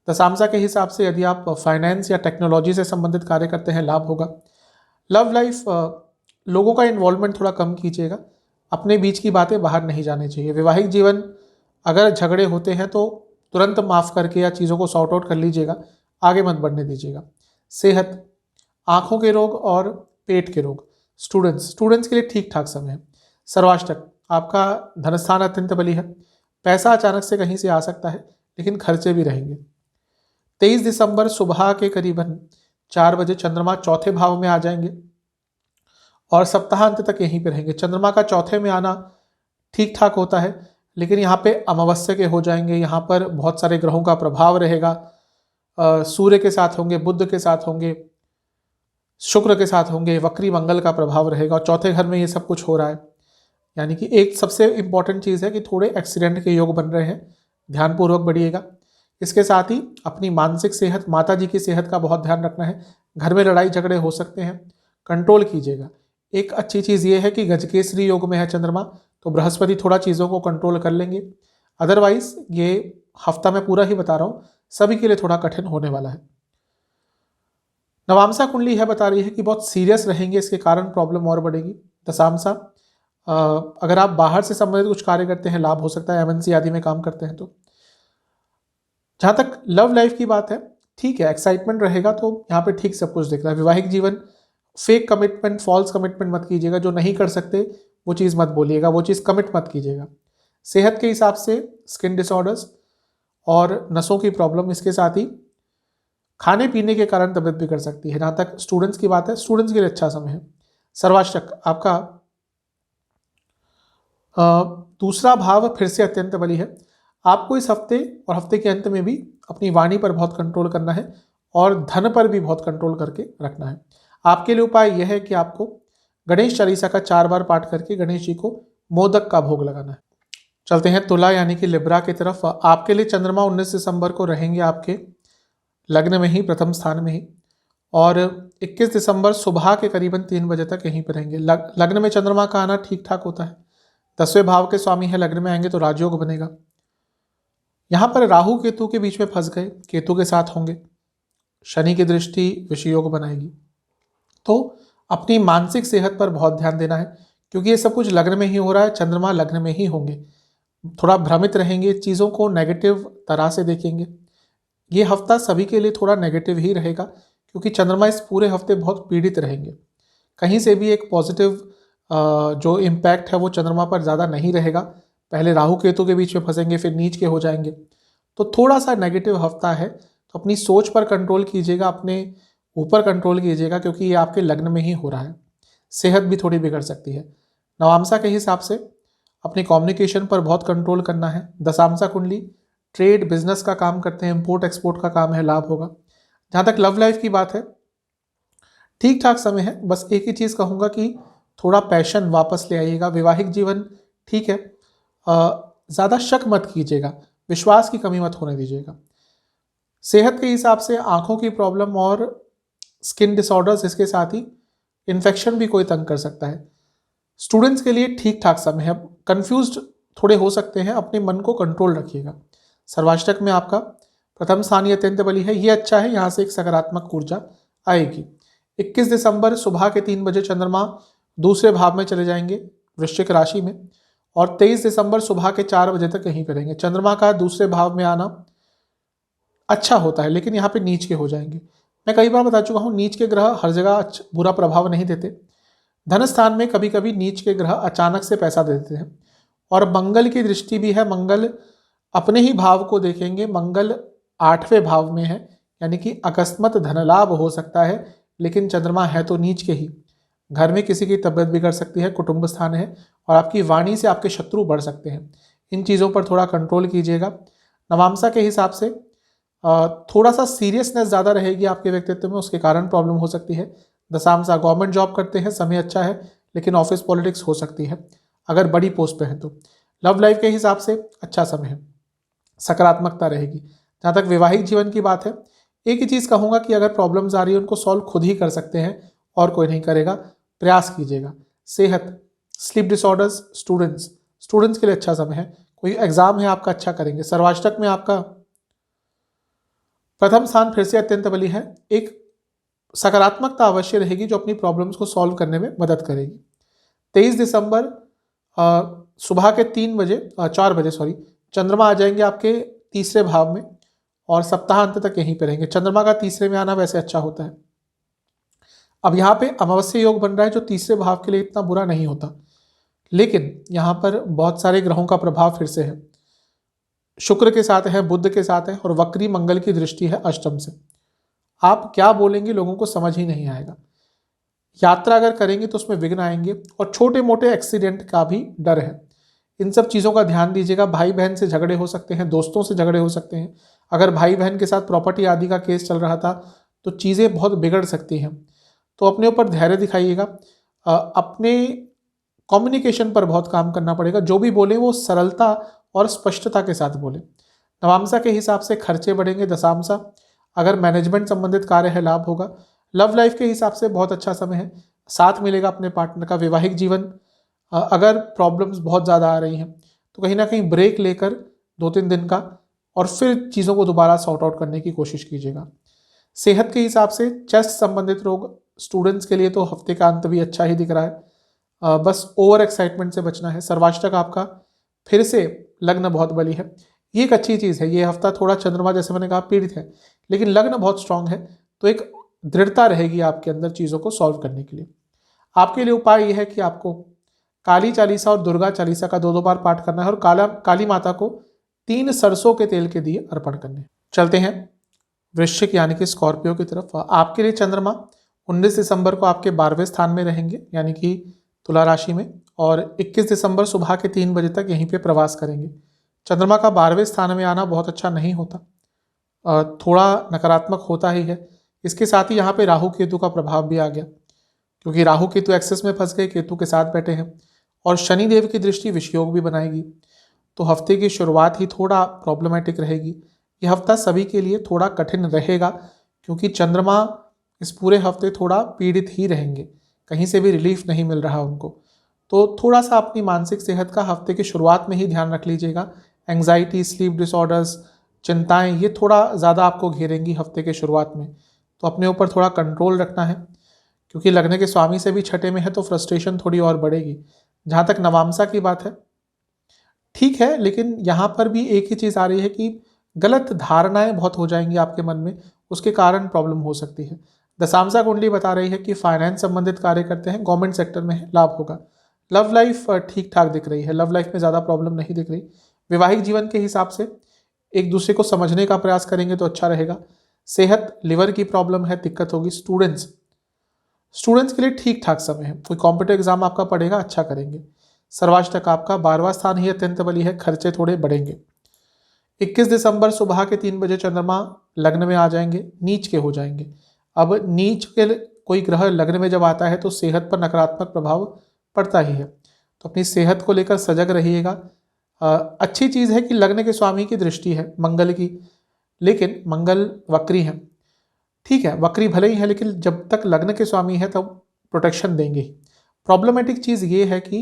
दशांशा के हिसाब से यदि आप फाइनेंस या टेक्नोलॉजी से संबंधित कार्य करते हैं, लाभ होगा। लव लाइफ, लोगों का इन्वॉल्वमेंट थोड़ा कम कीजिएगा, अपने बीच की बातें बाहर नहीं जाने चाहिए। वैवाहिक जीवन, अगर झगड़े होते हैं तो तुरंत माफ़ करके या चीज़ों को सॉर्ट आउट कर लीजिएगा, आगे मत बढ़ने दीजिएगा। सेहत, आँखों के रोग और पेट के रोग, स्टूडेंट्स के लिए ठीक ठाक समय है। सर्वाष्टक, आपका धनस्थान अत्यंत बली है, पैसा अचानक से कहीं से आ सकता है, लेकिन खर्चे भी रहेंगे। 23 दिसंबर सुबह के करीबन 4 बजे चंद्रमा चौथे भाव में आ जाएंगे और सप्ताहांत तक यहीं पे रहेंगे। चंद्रमा का चौथे में आना ठीक ठाक होता है, लेकिन यहाँ पे अमावस्या के हो जाएंगे, यहाँ पर बहुत सारे ग्रहों का प्रभाव रहेगा। सूर्य के साथ होंगे, बुध के साथ होंगे, शुक्र के साथ होंगे, वक्री मंगल का प्रभाव रहेगा, और चौथे घर में ये सब कुछ हो रहा है। यानी कि एक सबसे इंपॉर्टेंट चीज़ है कि थोड़े एक्सीडेंट के योग बन रहे हैं, ध्यानपूर्वक बढ़िएगा। इसके साथ ही अपनी मानसिक सेहत, माता जी की सेहत का बहुत ध्यान रखना है। घर में लड़ाई झगड़े हो सकते हैं, कंट्रोल कीजिएगा। एक अच्छी चीज़ ये है कि गजकेसरी योग में है चंद्रमा, तो बृहस्पति थोड़ा चीज़ों को कंट्रोल कर लेंगे। अदरवाइज ये हफ्ता मैं पूरा ही बता रहा हूँ, सभी के लिए थोड़ा कठिन होने वाला है। नवामसा कुंडली है बता रही है कि बहुत सीरियस रहेंगे, इसके कारण प्रॉब्लम और बढ़ेगी। दशामसा, अगर आप बाहर से संबंधित कुछ कार्य करते हैं लाभ हो सकता है, एमएनसी आदि में काम करते हैं तो। जहाँ तक लव लाइफ की बात है, ठीक है, एक्साइटमेंट रहेगा तो यहाँ पे ठीक सब कुछ दिख रहा है। वैवाहिक जीवन, फेक कमिटमेंट, फॉल्स कमिटमेंट मत कीजिएगा, जो नहीं कर सकते वो चीज़ मत बोलिएगा, वो चीज़ कमिट मत कीजिएगा। सेहत के हिसाब से स्किन डिसऑर्डर्स और नसों की प्रॉब्लम, इसके साथ ही खाने पीने के कारण तबियत भी कर सकती है। जहाँ तक स्टूडेंट्स की बात है, स्टूडेंट्स के लिए अच्छा समय है। सर्वाष्टक आपका दूसरा भाव फिर से अत्यंत बली है। आपको इस हफ्ते और हफ्ते के अंत में भी अपनी वाणी पर बहुत कंट्रोल करना है और धन पर भी बहुत कंट्रोल करके रखना है। आपके लिए उपाय यह है कि आपको गणेश चालीसा का 4 बार पाठ करके गणेश जी को मोदक का भोग लगाना है। चलते हैं तुला यानी कि लिब्रा की तरफ। आपके लिए चंद्रमा 19 दिसंबर को रहेंगे आपके लग्न में ही, प्रथम स्थान में ही, और 21 दिसंबर सुबह के करीबन 3 बजे तक यहीं पर रहेंगे। लग्न में चंद्रमा का आना ठीक ठाक होता है। 10वें भाव के स्वामी है, लग्न में आएंगे तो राजयोग बनेगा। यहाँ पर राहु केतु के बीच में फंस गए, केतु के साथ होंगे, शनि की दृष्टि विषयोग बनाएगी। तो अपनी मानसिक सेहत पर बहुत ध्यान देना है, क्योंकि ये सब कुछ लग्न में ही हो रहा है, चंद्रमा लग्न में ही होंगे। थोड़ा भ्रमित रहेंगे, चीज़ों को नेगेटिव तरह से देखेंगे। ये हफ्ता सभी के लिए थोड़ा नेगेटिव ही रहेगा, क्योंकि चंद्रमा इस पूरे हफ्ते बहुत पीड़ित रहेंगे। कहीं से भी एक पॉजिटिव जो इम्पैक्ट है वो चंद्रमा पर ज़्यादा नहीं रहेगा। पहले राहु केतु के बीच में फंसेंगे, फिर नीच के हो जाएंगे, तो थोड़ा सा नेगेटिव हफ्ता है। तो अपनी सोच पर कंट्रोल कीजिएगा, अपने ऊपर कंट्रोल कीजिएगा, क्योंकि ये आपके लग्न में ही हो रहा है। सेहत भी थोड़ी बिगड़ सकती है। नवामसा के हिसाब से अपनी कम्युनिकेशन पर बहुत कंट्रोल करना है। दशामसा कुंडली ट्रेड बिजनेस का काम करते हैं, इंपोर्ट एक्सपोर्ट का काम है, लाभ होगा। जहाँ तक लव लाइफ की बात है, ठीक ठाक समय है। बस एक ही चीज़ कहूँगा कि थोड़ा पैशन वापस ले आइएगा। वैवाहिक जीवन ठीक है, ज़्यादा शक मत कीजिएगा, विश्वास की कमी मत होने दीजिएगा। सेहत के हिसाब से आंखों की प्रॉब्लम और स्किन डिसऑर्डर्स, इसके साथ ही इन्फेक्शन भी कोई तंग कर सकता है। स्टूडेंट्स के लिए ठीक ठाक समय है। कंफ्यूज्ड थोड़े हो सकते हैं, अपने मन को कंट्रोल रखिएगा। सर्वाष्टक में आपका प्रथम स्थानीय अत्यंत बली है, ये अच्छा है, यहाँ से एक सकारात्मक ऊर्जा आएगी। 21 दिसंबर सुबह के 3 बजे चंद्रमा दूसरे भाव में चले जाएंगे, वृश्चिक राशि में, और 23 दिसंबर सुबह के 4 बजे तक यहीं पर रहेंगे। चंद्रमा का दूसरे भाव में आना अच्छा होता है, लेकिन यहाँ पे नीच के हो जाएंगे। मैं कई बार बता चुका हूँ, नीच के ग्रह हर जगह बुरा प्रभाव नहीं देते। धन स्थान में कभी कभी नीच के ग्रह अचानक से पैसा दे देते हैं। और मंगल की दृष्टि भी है, मंगल अपने ही भाव को देखेंगे, मंगल 8वें भाव में है, यानी कि अकस्मात धन लाभ हो सकता है, लेकिन चंद्रमा है तो नीच के ही। घर में किसी की तबियत बिगड़ सकती है, कुटुंब स्थान है, और आपकी वाणी से आपके शत्रु बढ़ सकते हैं। इन चीज़ों पर थोड़ा कंट्रोल कीजिएगा। नवामसा के हिसाब से थोड़ा सा सीरियसनेस ज़्यादा रहेगी आपके व्यक्तित्व में, उसके कारण प्रॉब्लम हो सकती है। दशामसा गवर्नमेंट जॉब करते हैं, समय अच्छा है, लेकिन ऑफिस पॉलिटिक्स हो सकती है अगर बड़ी पोस्ट पे हैं तो। लव लाइफ के हिसाब से अच्छा समय है, सकारात्मकता रहेगी। जहाँ तक वैवाहिक जीवन की बात है, एक ही चीज़ कहूँगा कि अगर प्रॉब्लम्स आ रही है उनको सॉल्व खुद ही कर सकते हैं, और कोई नहीं करेगा, प्रयास कीजिएगा। सेहत, स्लीप डिसऑर्डर्स, स्टूडेंट्स के लिए अच्छा समय है। कोई एग्जाम है आपका, अच्छा करेंगे। सर्वाष्टक में आपका प्रथम स्थान फिर से अत्यंत बली है, एक सकारात्मकता अवश्य रहेगी जो अपनी प्रॉब्लम्स को सॉल्व करने में मदद करेगी। 23 दिसंबर सुबह के 4 बजे चंद्रमा आ जाएंगे आपके तीसरे भाव में, और सप्ताह अंत तक यहीं पे रहेंगे। चंद्रमा का तीसरे में आना वैसे अच्छा होता है। अब यहाँ पे अमावस्या योग बन रहा है, जो तीसरे भाव के लिए इतना बुरा नहीं होता, लेकिन यहाँ पर बहुत सारे ग्रहों का प्रभाव फिर से है। शुक्र के साथ है, बुध के साथ है, और वक्री मंगल की दृष्टि है अष्टम से। आप क्या बोलेंगे लोगों को समझ ही नहीं आएगा। यात्रा अगर करेंगे तो उसमें विघ्न आएंगे, और छोटे मोटे एक्सीडेंट का भी डर है। इन सब चीज़ों का ध्यान दीजिएगा। भाई बहन से झगड़े हो सकते हैं, दोस्तों से झगड़े हो सकते हैं। अगर भाई बहन के साथ प्रॉपर्टी आदि का केस चल रहा था तो चीज़ें बहुत बिगड़ सकती हैं, तो अपने ऊपर धैर्य दिखाइएगा। अपने कम्युनिकेशन पर बहुत काम करना पड़ेगा। जो भी बोले वो सरलता और स्पष्टता के साथ बोले। नवामसा के हिसाब से खर्चे बढ़ेंगे। दशामसा अगर मैनेजमेंट संबंधित कार्य है, लाभ होगा। लव लाइफ के हिसाब से बहुत अच्छा समय है, साथ मिलेगा अपने पार्टनर का। वैवाहिक जीवन अगर प्रॉब्लम्स बहुत ज़्यादा आ रही हैं तो कहीं ना कहीं ब्रेक लेकर 2-3 दिन का, और फिर चीज़ों को दोबारा सॉर्ट आउट करने की कोशिश कीजिएगा। सेहत के हिसाब से चेस्ट संबंधित रोग, स्टूडेंट्स के लिए तो हफ्ते का अंत भी अच्छा ही दिख रहा है। बस ओवर एक्साइटमेंट से बचना है। सर्वाष्टक आपका फिर से लग्न बहुत बली है, ये एक अच्छी चीज़ है। ये हफ्ता थोड़ा चंद्रमा जैसे मैंने कहा पीड़ित है, लेकिन लग्न बहुत स्ट्रांग है, तो एक दृढ़ता रहेगी आपके अंदर चीज़ों को सॉल्व करने के लिए। आपके लिए उपाय यह है कि आपको काली चालीसा और दुर्गा चालीसा का 2-2 बार पाठ करना है और काली माता को 3 सरसों के तेल के दिए अर्पण करने हैं। चलते हैं वृश्चिक यानी कि स्कॉर्पियो की तरफ। आपके लिए चंद्रमा 19 दिसंबर को आपके 12वें स्थान में रहेंगे यानी कि तुला राशि में, और 21 दिसंबर सुबह के 3 बजे तक यहीं पे प्रवास करेंगे। चंद्रमा का 12वें स्थान में आना बहुत अच्छा नहीं होता, थोड़ा नकारात्मक होता ही है। इसके साथ ही यहाँ पे राहु केतु का प्रभाव भी आ गया, क्योंकि राहु केतु एक्सेस में फंस गए, केतु के साथ बैठे हैं, और शनि देव की दृष्टि विषयोग भी बनाएगी। तो हफ्ते की शुरुआत ही थोड़ा प्रॉब्लमेटिक रहेगी। ये हफ्ता सभी के लिए थोड़ा कठिन रहेगा, क्योंकि चंद्रमा इस पूरे हफ्ते थोड़ा पीड़ित ही रहेंगे, कहीं से भी रिलीफ नहीं मिल रहा उनको। तो थोड़ा सा अपनी मानसिक सेहत का हफ्ते की शुरुआत में ही ध्यान रख लीजिएगा। एंग्जाइटी, स्लीप डिसऑर्डर्स, चिंताएं, ये थोड़ा ज़्यादा आपको घेरेंगी हफ्ते के शुरुआत में, तो अपने ऊपर थोड़ा कंट्रोल रखना है, क्योंकि लगने के स्वामी से भी छठे में है तो फ्रस्ट्रेशन थोड़ी और बढ़ेगी। जहाँ तक नवामसा की बात है, ठीक है, लेकिन यहाँ पर भी एक ही चीज़ आ रही है कि गलत धारणाएं बहुत हो जाएंगी आपके मन में, उसके कारण प्रॉब्लम हो सकती है। दशांशा कुंडली बता रही है कि फाइनेंस संबंधित कार्य करते हैं, गवर्नमेंट सेक्टर में है, लाभ होगा। लव लाइफ ठीक ठाक दिख रही है, लव लाइफ में ज़्यादा प्रॉब्लम नहीं दिख रही। वैवाहिक जीवन के हिसाब से एक दूसरे को समझने का प्रयास करेंगे तो अच्छा रहेगा। सेहत, लिवर की प्रॉब्लम है, दिक्कत होगी। स्टूडेंट्स के लिए ठीक ठाक समय है, कोई कॉम्पिटिटिव एग्जाम आपका पड़ेगा, अच्छा करेंगे। सर्वाष्टक आपका 12वां स्थान ही अत्यंत बली है, खर्चे थोड़े बढ़ेंगे। 21 दिसंबर सुबह के 3 बजे चंद्रमा लग्न में आ जाएंगे, नीच के हो जाएंगे। अब नीच के कोई ग्रह लग्न में जब आता है तो सेहत पर नकारात्मक प्रभाव पड़ता ही है, तो अपनी सेहत को लेकर सजग रहिएगा। अच्छी चीज़ है कि लग्न के स्वामी की दृष्टि है मंगल की, लेकिन मंगल वक्री है, ठीक है, वक्री भले ही है, लेकिन जब तक लग्न के स्वामी है तब प्रोटेक्शन देंगे ही। प्रॉब्लमेटिक चीज़ ये है कि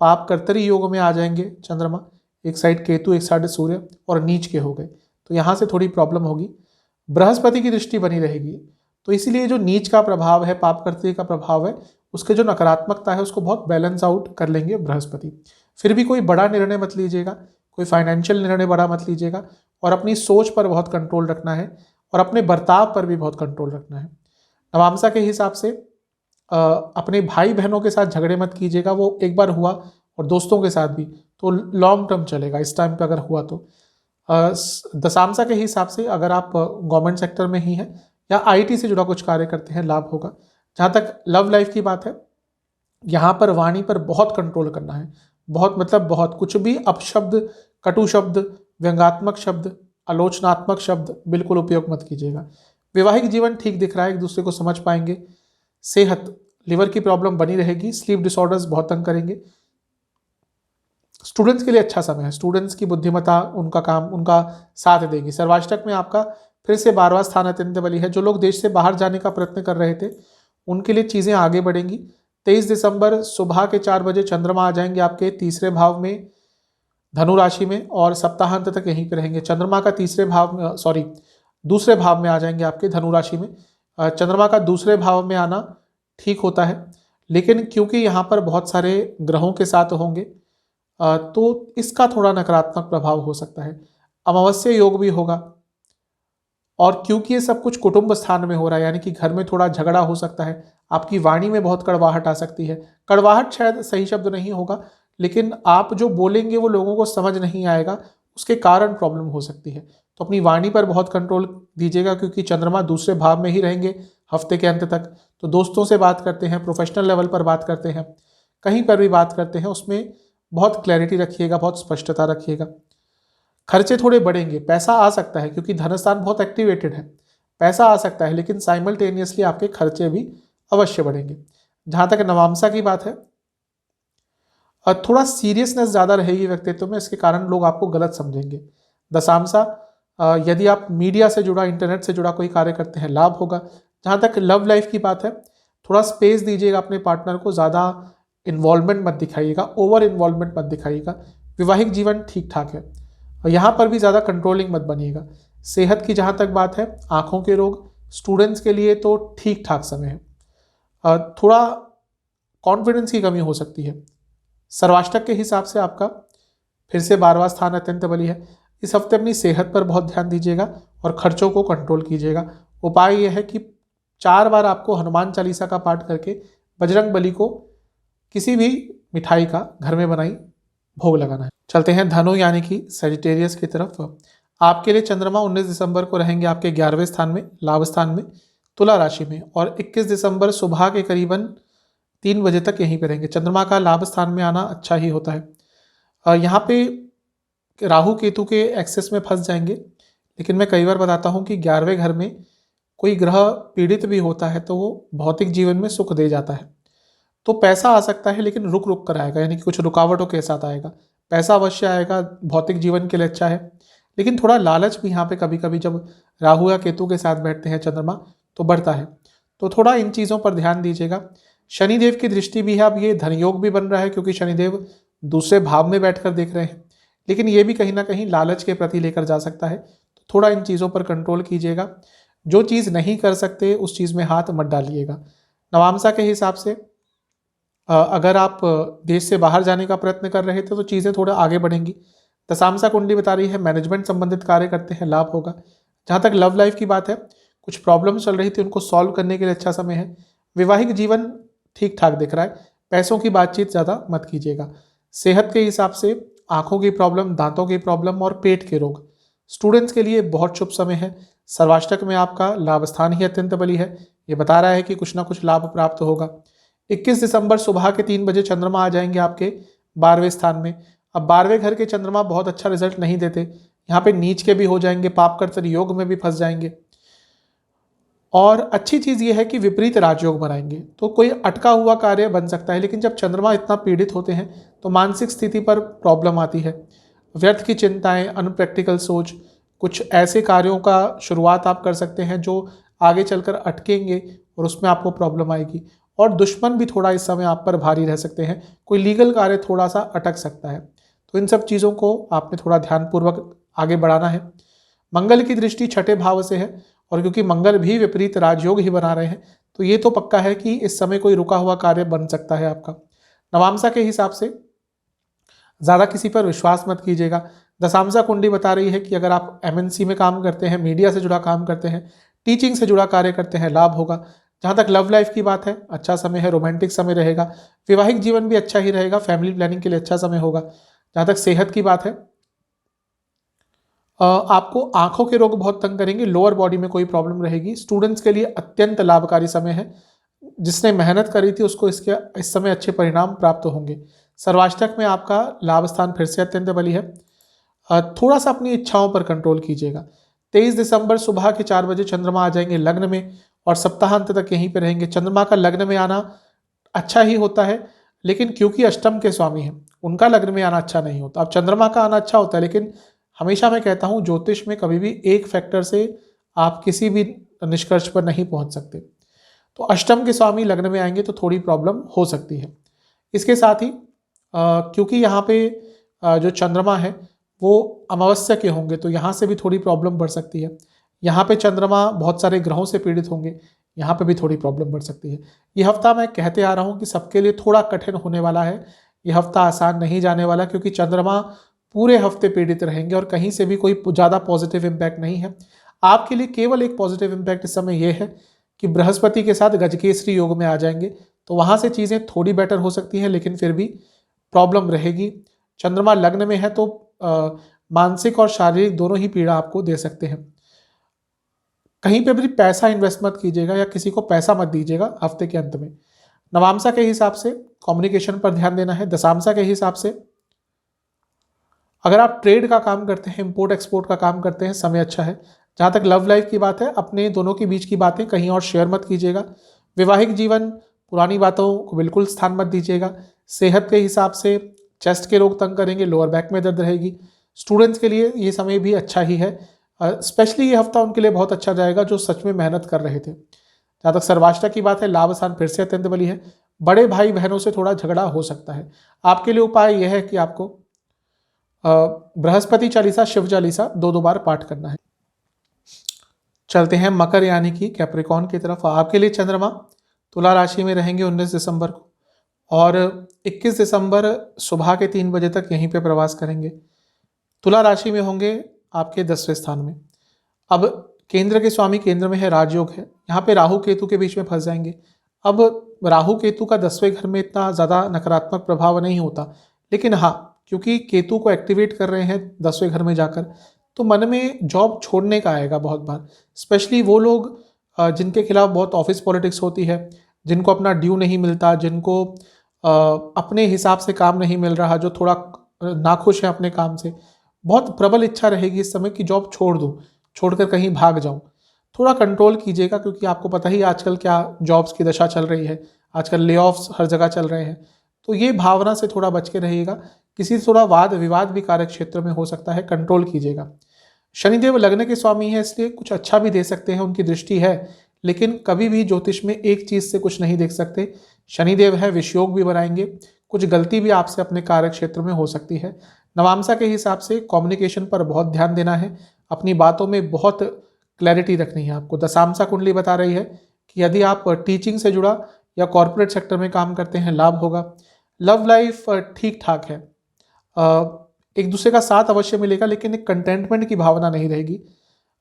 पाप कर्तरी योग में आ जाएंगे चंद्रमा, एक साइड केतु एक साइड सूर्य, और नीच के हो गए, तो यहाँ से थोड़ी प्रॉब्लम होगी। बृहस्पति की दृष्टि बनी रहेगी, तो इसीलिए जो नीच का प्रभाव है, पाप कर्तरी का प्रभाव है, उसके जो नकारात्मकता है उसको बहुत बैलेंस आउट कर लेंगे बृहस्पति। फिर भी कोई बड़ा निर्णय मत लीजिएगा, कोई फाइनेंशियल निर्णय बड़ा मत लीजिएगा, और अपनी सोच पर बहुत कंट्रोल रखना है, और अपने बर्ताव पर भी बहुत कंट्रोल रखना है। नवामसा के हिसाब से अपने भाई बहनों के साथ झगड़े मत कीजिएगा, वो एक बार हुआ, और दोस्तों के साथ भी, तो लॉन्ग टर्म चलेगा इस टाइम पे अगर हुआ तो। दशांशा के हिसाब से अगर आप गवर्नमेंट सेक्टर में ही हैं या आईटी से जुड़ा कुछ कार्य करते हैं, लाभ होगा। जहाँ तक लव लाइफ की बात है, यहाँ पर वाणी पर बहुत कंट्रोल करना है, बहुत मतलब बहुत, कुछ भी अपशब्द, कटु शब्द, व्यंगात्मक शब्द, आलोचनात्मक शब्द बिल्कुल उपयोग मत कीजिएगा। वैवाहिक जीवन ठीक दिख रहा है, एक दूसरे को समझ पाएंगे। सेहत, लिवर की प्रॉब्लम बनी रहेगी, स्लीप डिसऑर्डर्स बहुत तंग करेंगे। स्टूडेंट्स के लिए अच्छा समय है, स्टूडेंट्स की बुद्धिमत्ता उनका काम उनका साथ देगी। सर्वाष्टक में आपका फिर से 12वां स्थान अत्यंत बली है। जो लोग देश से बाहर जाने का प्रयत्न कर रहे थे उनके लिए चीज़ें आगे बढ़ेंगी। 23 दिसंबर सुबह के 4 बजे चंद्रमा आ जाएंगे आपके तीसरे भाव में, धनु राशि में, और सप्ताहांत तक यहीं पे रहेंगे। चंद्रमा का दूसरे भाव में आ जाएंगे आपके धनु राशि में। चंद्रमा का दूसरे भाव में आना ठीक होता है, लेकिन क्योंकि यहाँ पर बहुत सारे ग्रहों के साथ होंगे तो इसका थोड़ा नकारात्मक प्रभाव हो सकता है। अमावस्या योग भी होगा, और क्योंकि ये सब कुछ कुटुंब स्थान में हो रहा है, यानी कि घर में थोड़ा झगड़ा हो सकता है, आपकी वाणी में बहुत कड़वाहट आ सकती है। कड़वाहट शायद सही शब्द नहीं होगा, लेकिन आप जो बोलेंगे वो लोगों को समझ नहीं आएगा, उसके कारण प्रॉब्लम हो सकती है। तो अपनी वाणी पर बहुत कंट्रोल दीजिएगा, क्योंकि चंद्रमा दूसरे भाव में ही रहेंगे हफ्ते के अंत तक। तो दोस्तों से बात करते हैं, प्रोफेशनल लेवल पर बात करते हैं, कहीं पर भी बात करते हैं, उसमें बहुत क्लैरिटी रखिएगा, बहुत स्पष्टता रखिएगा। खर्चे थोड़े बढ़ेंगे, पैसा आ सकता है क्योंकि धनस्थान बहुत एक्टिवेटेड है, पैसा आ सकता है, लेकिन साइमल्टेनियसली आपके खर्चे भी अवश्य बढ़ेंगे। जहाँ तक नवामसा की बात है, थोड़ा सीरियसनेस ज़्यादा रहेगी व्यक्तित्व में, इसके कारण लोग आपको गलत समझेंगे। दशांशा, यदि आप मीडिया से जुड़ा, इंटरनेट से जुड़ा कोई कार्य करते हैं, लाभ होगा। जहाँ तक लव लाइफ की बात है, थोड़ा स्पेस दीजिएगा अपने पार्टनर को, ज़्यादा इन्वॉल्वमेंट मत दिखाइएगा, ओवर इन्वॉल्वमेंट मत दिखाइएगा। वैवाहिक जीवन ठीक ठाक है, और यहाँ पर भी ज़्यादा कंट्रोलिंग मत बनिएगा। सेहत की जहाँ तक बात है, आँखों के रोग, स्टूडेंट्स के लिए तो ठीक ठाक समय है। थोड़ा कॉन्फिडेंस की कमी हो सकती है। सर्वाष्टक के हिसाब से आपका फिर से 12वां स्थान अत्यंत बली है। इस हफ्ते अपनी सेहत पर बहुत ध्यान दीजिएगा और खर्चों को कंट्रोल कीजिएगा। उपाय यह है कि 4 बार आपको हनुमान चालीसा का पाठ करके बजरंग बली को किसी भी मिठाई का घर में बनाई भोग लगाना है। चलते हैं धनु यानी कि सजिटेरियस की तरफ। आपके लिए चंद्रमा 19 दिसंबर को रहेंगे आपके 11वें स्थान में, लाभ स्थान में, तुला राशि में, और 21 दिसंबर सुबह के करीबन 3 बजे तक यहीं पे रहेंगे। चंद्रमा का लाभ स्थान में आना अच्छा ही होता है। यहाँ पे राहु केतु के एक्सेस में फंस जाएंगे, लेकिन मैं कई बार बताता हूँ कि 11वें घर में कोई ग्रह पीड़ित भी होता है तो वो भौतिक जीवन में सुख दे जाता है। तो पैसा आ सकता है लेकिन रुक रुक कर आएगा, यानी कि कुछ रुकावटों के साथ आएगा। पैसा अवश्य आएगा, भौतिक जीवन के लिए अच्छा है, लेकिन थोड़ा लालच भी यहाँ पे कभी कभी जब राहु या केतु के साथ बैठते हैं चंद्रमा तो बढ़ता है। तो थोड़ा इन चीज़ों पर ध्यान दीजिएगा। शनिदेव की दृष्टि भी है, अब ये धनयोग भी बन रहा है क्योंकि शनिदेव दूसरे भाव में बैठकर देख रहे हैं, लेकिन ये भी कहीं ना कहीं लालच के प्रति लेकर जा सकता है। तो थोड़ा इन चीज़ों पर कंट्रोल कीजिएगा। जो चीज़ नहीं कर सकते उस चीज़ में हाथ मत डालिएगा। नवामसा के हिसाब से अगर आप देश से बाहर जाने का प्रयत्न कर रहे थे तो चीज़ें थोड़ा आगे बढ़ेंगी। दशामसा कुंडली बता रही है मैनेजमेंट संबंधित कार्य करते हैं, लाभ होगा। जहाँ तक लव लाइफ की बात है, कुछ प्रॉब्लम चल रही थी उनको सॉल्व करने के लिए अच्छा समय है। वैवाहिक जीवन ठीक ठाक दिख रहा है। पैसों की बातचीत ज़्यादा मत कीजिएगा। सेहत के हिसाब से आँखों की प्रॉब्लम, दांतों की प्रॉब्लम और पेट के रोग स्टूडेंट्स के लिए बहुत शुभ समय है। सर्वाष्टक में आपका लाभ स्थान ही अत्यंत बली है, ये बता रहा है कि कुछ ना कुछ लाभ प्राप्त होगा। 21 दिसंबर सुबह के 3 बजे चंद्रमा आ जाएंगे आपके 12वें स्थान में। अब 12वें घर के चंद्रमा बहुत अच्छा रिजल्ट नहीं देते, यहाँ पे नीच के भी हो जाएंगे, पापकर्तर योग में भी फंस जाएंगे। और अच्छी चीज़ ये है कि विपरीत राजयोग बनाएंगे तो कोई अटका हुआ कार्य बन सकता है, लेकिन जब चंद्रमा इतना पीड़ित होते हैं तो मानसिक स्थिति पर प्रॉब्लम आती है। व्यर्थ की चिंताएं, अनप्रैक्टिकल सोच, कुछ ऐसे कार्यों का शुरुआत आप कर सकते हैं जो आगे चलकर अटकेंगे और उसमें आपको प्रॉब्लम आएगी। और दुश्मन भी थोड़ा इस समय आप पर भारी रह सकते हैं, कोई लीगल कार्य थोड़ा सा अटक सकता है। तो इन सब चीज़ों को आपने थोड़ा ध्यानपूर्वक आगे बढ़ाना है। मंगल की दृष्टि छठे भाव से है, और क्योंकि मंगल भी विपरीत राजयोग ही बना रहे हैं तो ये तो पक्का है कि इस समय कोई रुका हुआ कार्य बन सकता है आपका। नवामसा के हिसाब से ज़्यादा किसी पर विश्वास मत कीजिएगा। दशामसा कुंडली बता रही है कि अगर आप एमएनसी में काम करते हैं, मीडिया से जुड़ा काम करते हैं, टीचिंग से जुड़ा कार्य करते हैं, लाभ होगा। जहाँ तक लव लाइफ की बात है, अच्छा समय है, रोमांटिक समय रहेगा। वैवाहिक जीवन भी अच्छा ही रहेगा, फैमिली प्लानिंग के लिए अच्छा समय होगा। जहाँ तक सेहत की बात है, आपको आंखों के रोग बहुत तंग करेंगे, लोअर बॉडी में कोई प्रॉब्लम रहेगी। स्टूडेंट्स के लिए अत्यंत लाभकारी समय है, जिसने मेहनत करी थी उसको इस समय अच्छे परिणाम प्राप्त होंगे। सर्वाष्टक में आपका लाभ स्थान फिर से अत्यंत बली है। थोड़ा सा अपनी इच्छाओं पर कंट्रोल कीजिएगा। 23 दिसंबर सुबह के 4 बजे चंद्रमा आ जाएंगे लग्न में और सप्ताहांत तक यहीं पे रहेंगे। चंद्रमा का लग्न में आना अच्छा ही होता है, लेकिन क्योंकि अष्टम के स्वामी हैं उनका लग्न में आना अच्छा नहीं होता। अब चंद्रमा का आना अच्छा होता है, लेकिन हमेशा मैं कहता हूँ ज्योतिष में कभी भी एक फैक्टर से आप किसी भी निष्कर्ष पर नहीं पहुँच सकते। तो अष्टम के स्वामी लग्न में आएंगे तो थोड़ी प्रॉब्लम हो सकती है। इसके साथ ही क्योंकि यहाँ पे जो चंद्रमा है वो अमावस्या के होंगे तो यहाँ से भी थोड़ी प्रॉब्लम बढ़ सकती है। यहाँ पे चंद्रमा बहुत सारे ग्रहों से पीड़ित होंगे, यहाँ पे भी थोड़ी प्रॉब्लम बढ़ सकती है। ये हफ्ता मैं कहते आ रहा हूँ कि सबके लिए थोड़ा कठिन होने वाला है। ये हफ्ता आसान नहीं जाने वाला, क्योंकि चंद्रमा पूरे हफ्ते पीड़ित रहेंगे और कहीं से भी कोई ज़्यादा पॉजिटिव इम्पैक्ट नहीं है। आपके लिए केवल एक पॉजिटिव इम्पैक्ट इस समय ये है कि बृहस्पति के साथ गजकेसरी योग में आ जाएंगे, तो वहाँ से चीज़ें थोड़ी बेटर हो सकती हैं, लेकिन फिर भी प्रॉब्लम रहेगी। चंद्रमा लग्न में है तो मानसिक और शारीरिक दोनों ही पीड़ा आपको दे सकते हैं। कहीं पे भी पैसा इन्वेस्ट मत कीजिएगा या किसी को पैसा मत दीजिएगा हफ्ते के अंत में। नवामसा के हिसाब से कम्युनिकेशन पर ध्यान देना है। दशामसा के हिसाब से अगर आप ट्रेड का काम करते हैं, इंपोर्ट एक्सपोर्ट का काम करते हैं, समय अच्छा है। जहाँ तक लव लाइफ की बात है, अपने दोनों के बीच की बातें कहीं और शेयर मत कीजिएगा। वैवाहिक जीवन, पुरानी बातों को बिल्कुल स्थान मत दीजिएगा। सेहत के हिसाब से चेस्ट के रोग तंग करेंगे, लोअर बैक में दर्द रहेगी। स्टूडेंट्स के लिए ये समय भी अच्छा ही है, स्पेशली ये हफ्ता उनके लिए बहुत अच्छा जाएगा जो सच में मेहनत कर रहे थे। जहाँ तक सर्वाष्टक की बात है, लाभ स्थान फिर से अत्यंत बली है। बड़े भाई बहनों से थोड़ा झगड़ा हो सकता है। आपके लिए उपाय यह है कि आपको बृहस्पति चालीसा, शिव चालीसा 2-2 बार पाठ करना है। चलते हैं मकर यानी कि कैप्रिकॉर्न की तरफ। आपके लिए चंद्रमा तुला राशि में रहेंगे 19 दिसंबर को और 21 दिसंबर सुबह के 3 बजे तक यहीं पे प्रवास करेंगे। तुला राशि में होंगे आपके 10वें स्थान में। अब केंद्र के स्वामी केंद्र में है, राजयोग है, यहाँ पे राहु केतु के बीच में फंस जाएंगे। अब राहु केतु का 10वें घर में इतना ज़्यादा नकारात्मक प्रभाव नहीं होता, लेकिन हाँ, क्योंकि केतु को एक्टिवेट कर रहे हैं 10वें घर में जाकर, तो मन में जॉब छोड़ने का आएगा बहुत बार। स्पेशली वो लोग जिनके खिलाफ बहुत ऑफिस पॉलिटिक्स होती है, जिनको अपना ड्यू नहीं मिलता, जिनको अपने हिसाब से काम नहीं मिल रहा, जो थोड़ा नाखुश है अपने काम से, बहुत प्रबल इच्छा रहेगी इस समय कि जॉब छोड़ दूँ, छोड़कर कहीं भाग जाऊँ। थोड़ा कंट्रोल कीजिएगा, क्योंकि आपको पता ही आजकल क्या जॉब्स की दशा चल रही है, आजकल ले ऑफ्स हर जगह चल रहे हैं। तो ये भावना से थोड़ा बच के रहिएगा। किसी से थोड़ा वाद विवाद भी कार्य क्षेत्र में हो सकता है, कंट्रोल कीजिएगा। शनिदेव लग्न के स्वामी है, इसलिए कुछ अच्छा भी दे सकते हैं, उनकी दृष्टि है, लेकिन कभी भी ज्योतिष में एक चीज से कुछ नहीं देख सकते। शनिदेव है, विषयोग भी बनाएंगे, कुछ गलती भी आपसे अपने कार्य क्षेत्र में हो सकती है। नवांशा के हिसाब से कम्युनिकेशन पर बहुत ध्यान देना है, अपनी बातों में बहुत क्लैरिटी रखनी है आपको। दशांशा कुंडली बता रही है कि यदि आप टीचिंग से जुड़ा या कॉर्पोरेट सेक्टर में काम करते हैं, लाभ होगा। लव लाइफ ठीक ठाक है, एक दूसरे का साथ अवश्य मिलेगा, लेकिन एक कंटेंटमेंट की भावना नहीं रहेगी,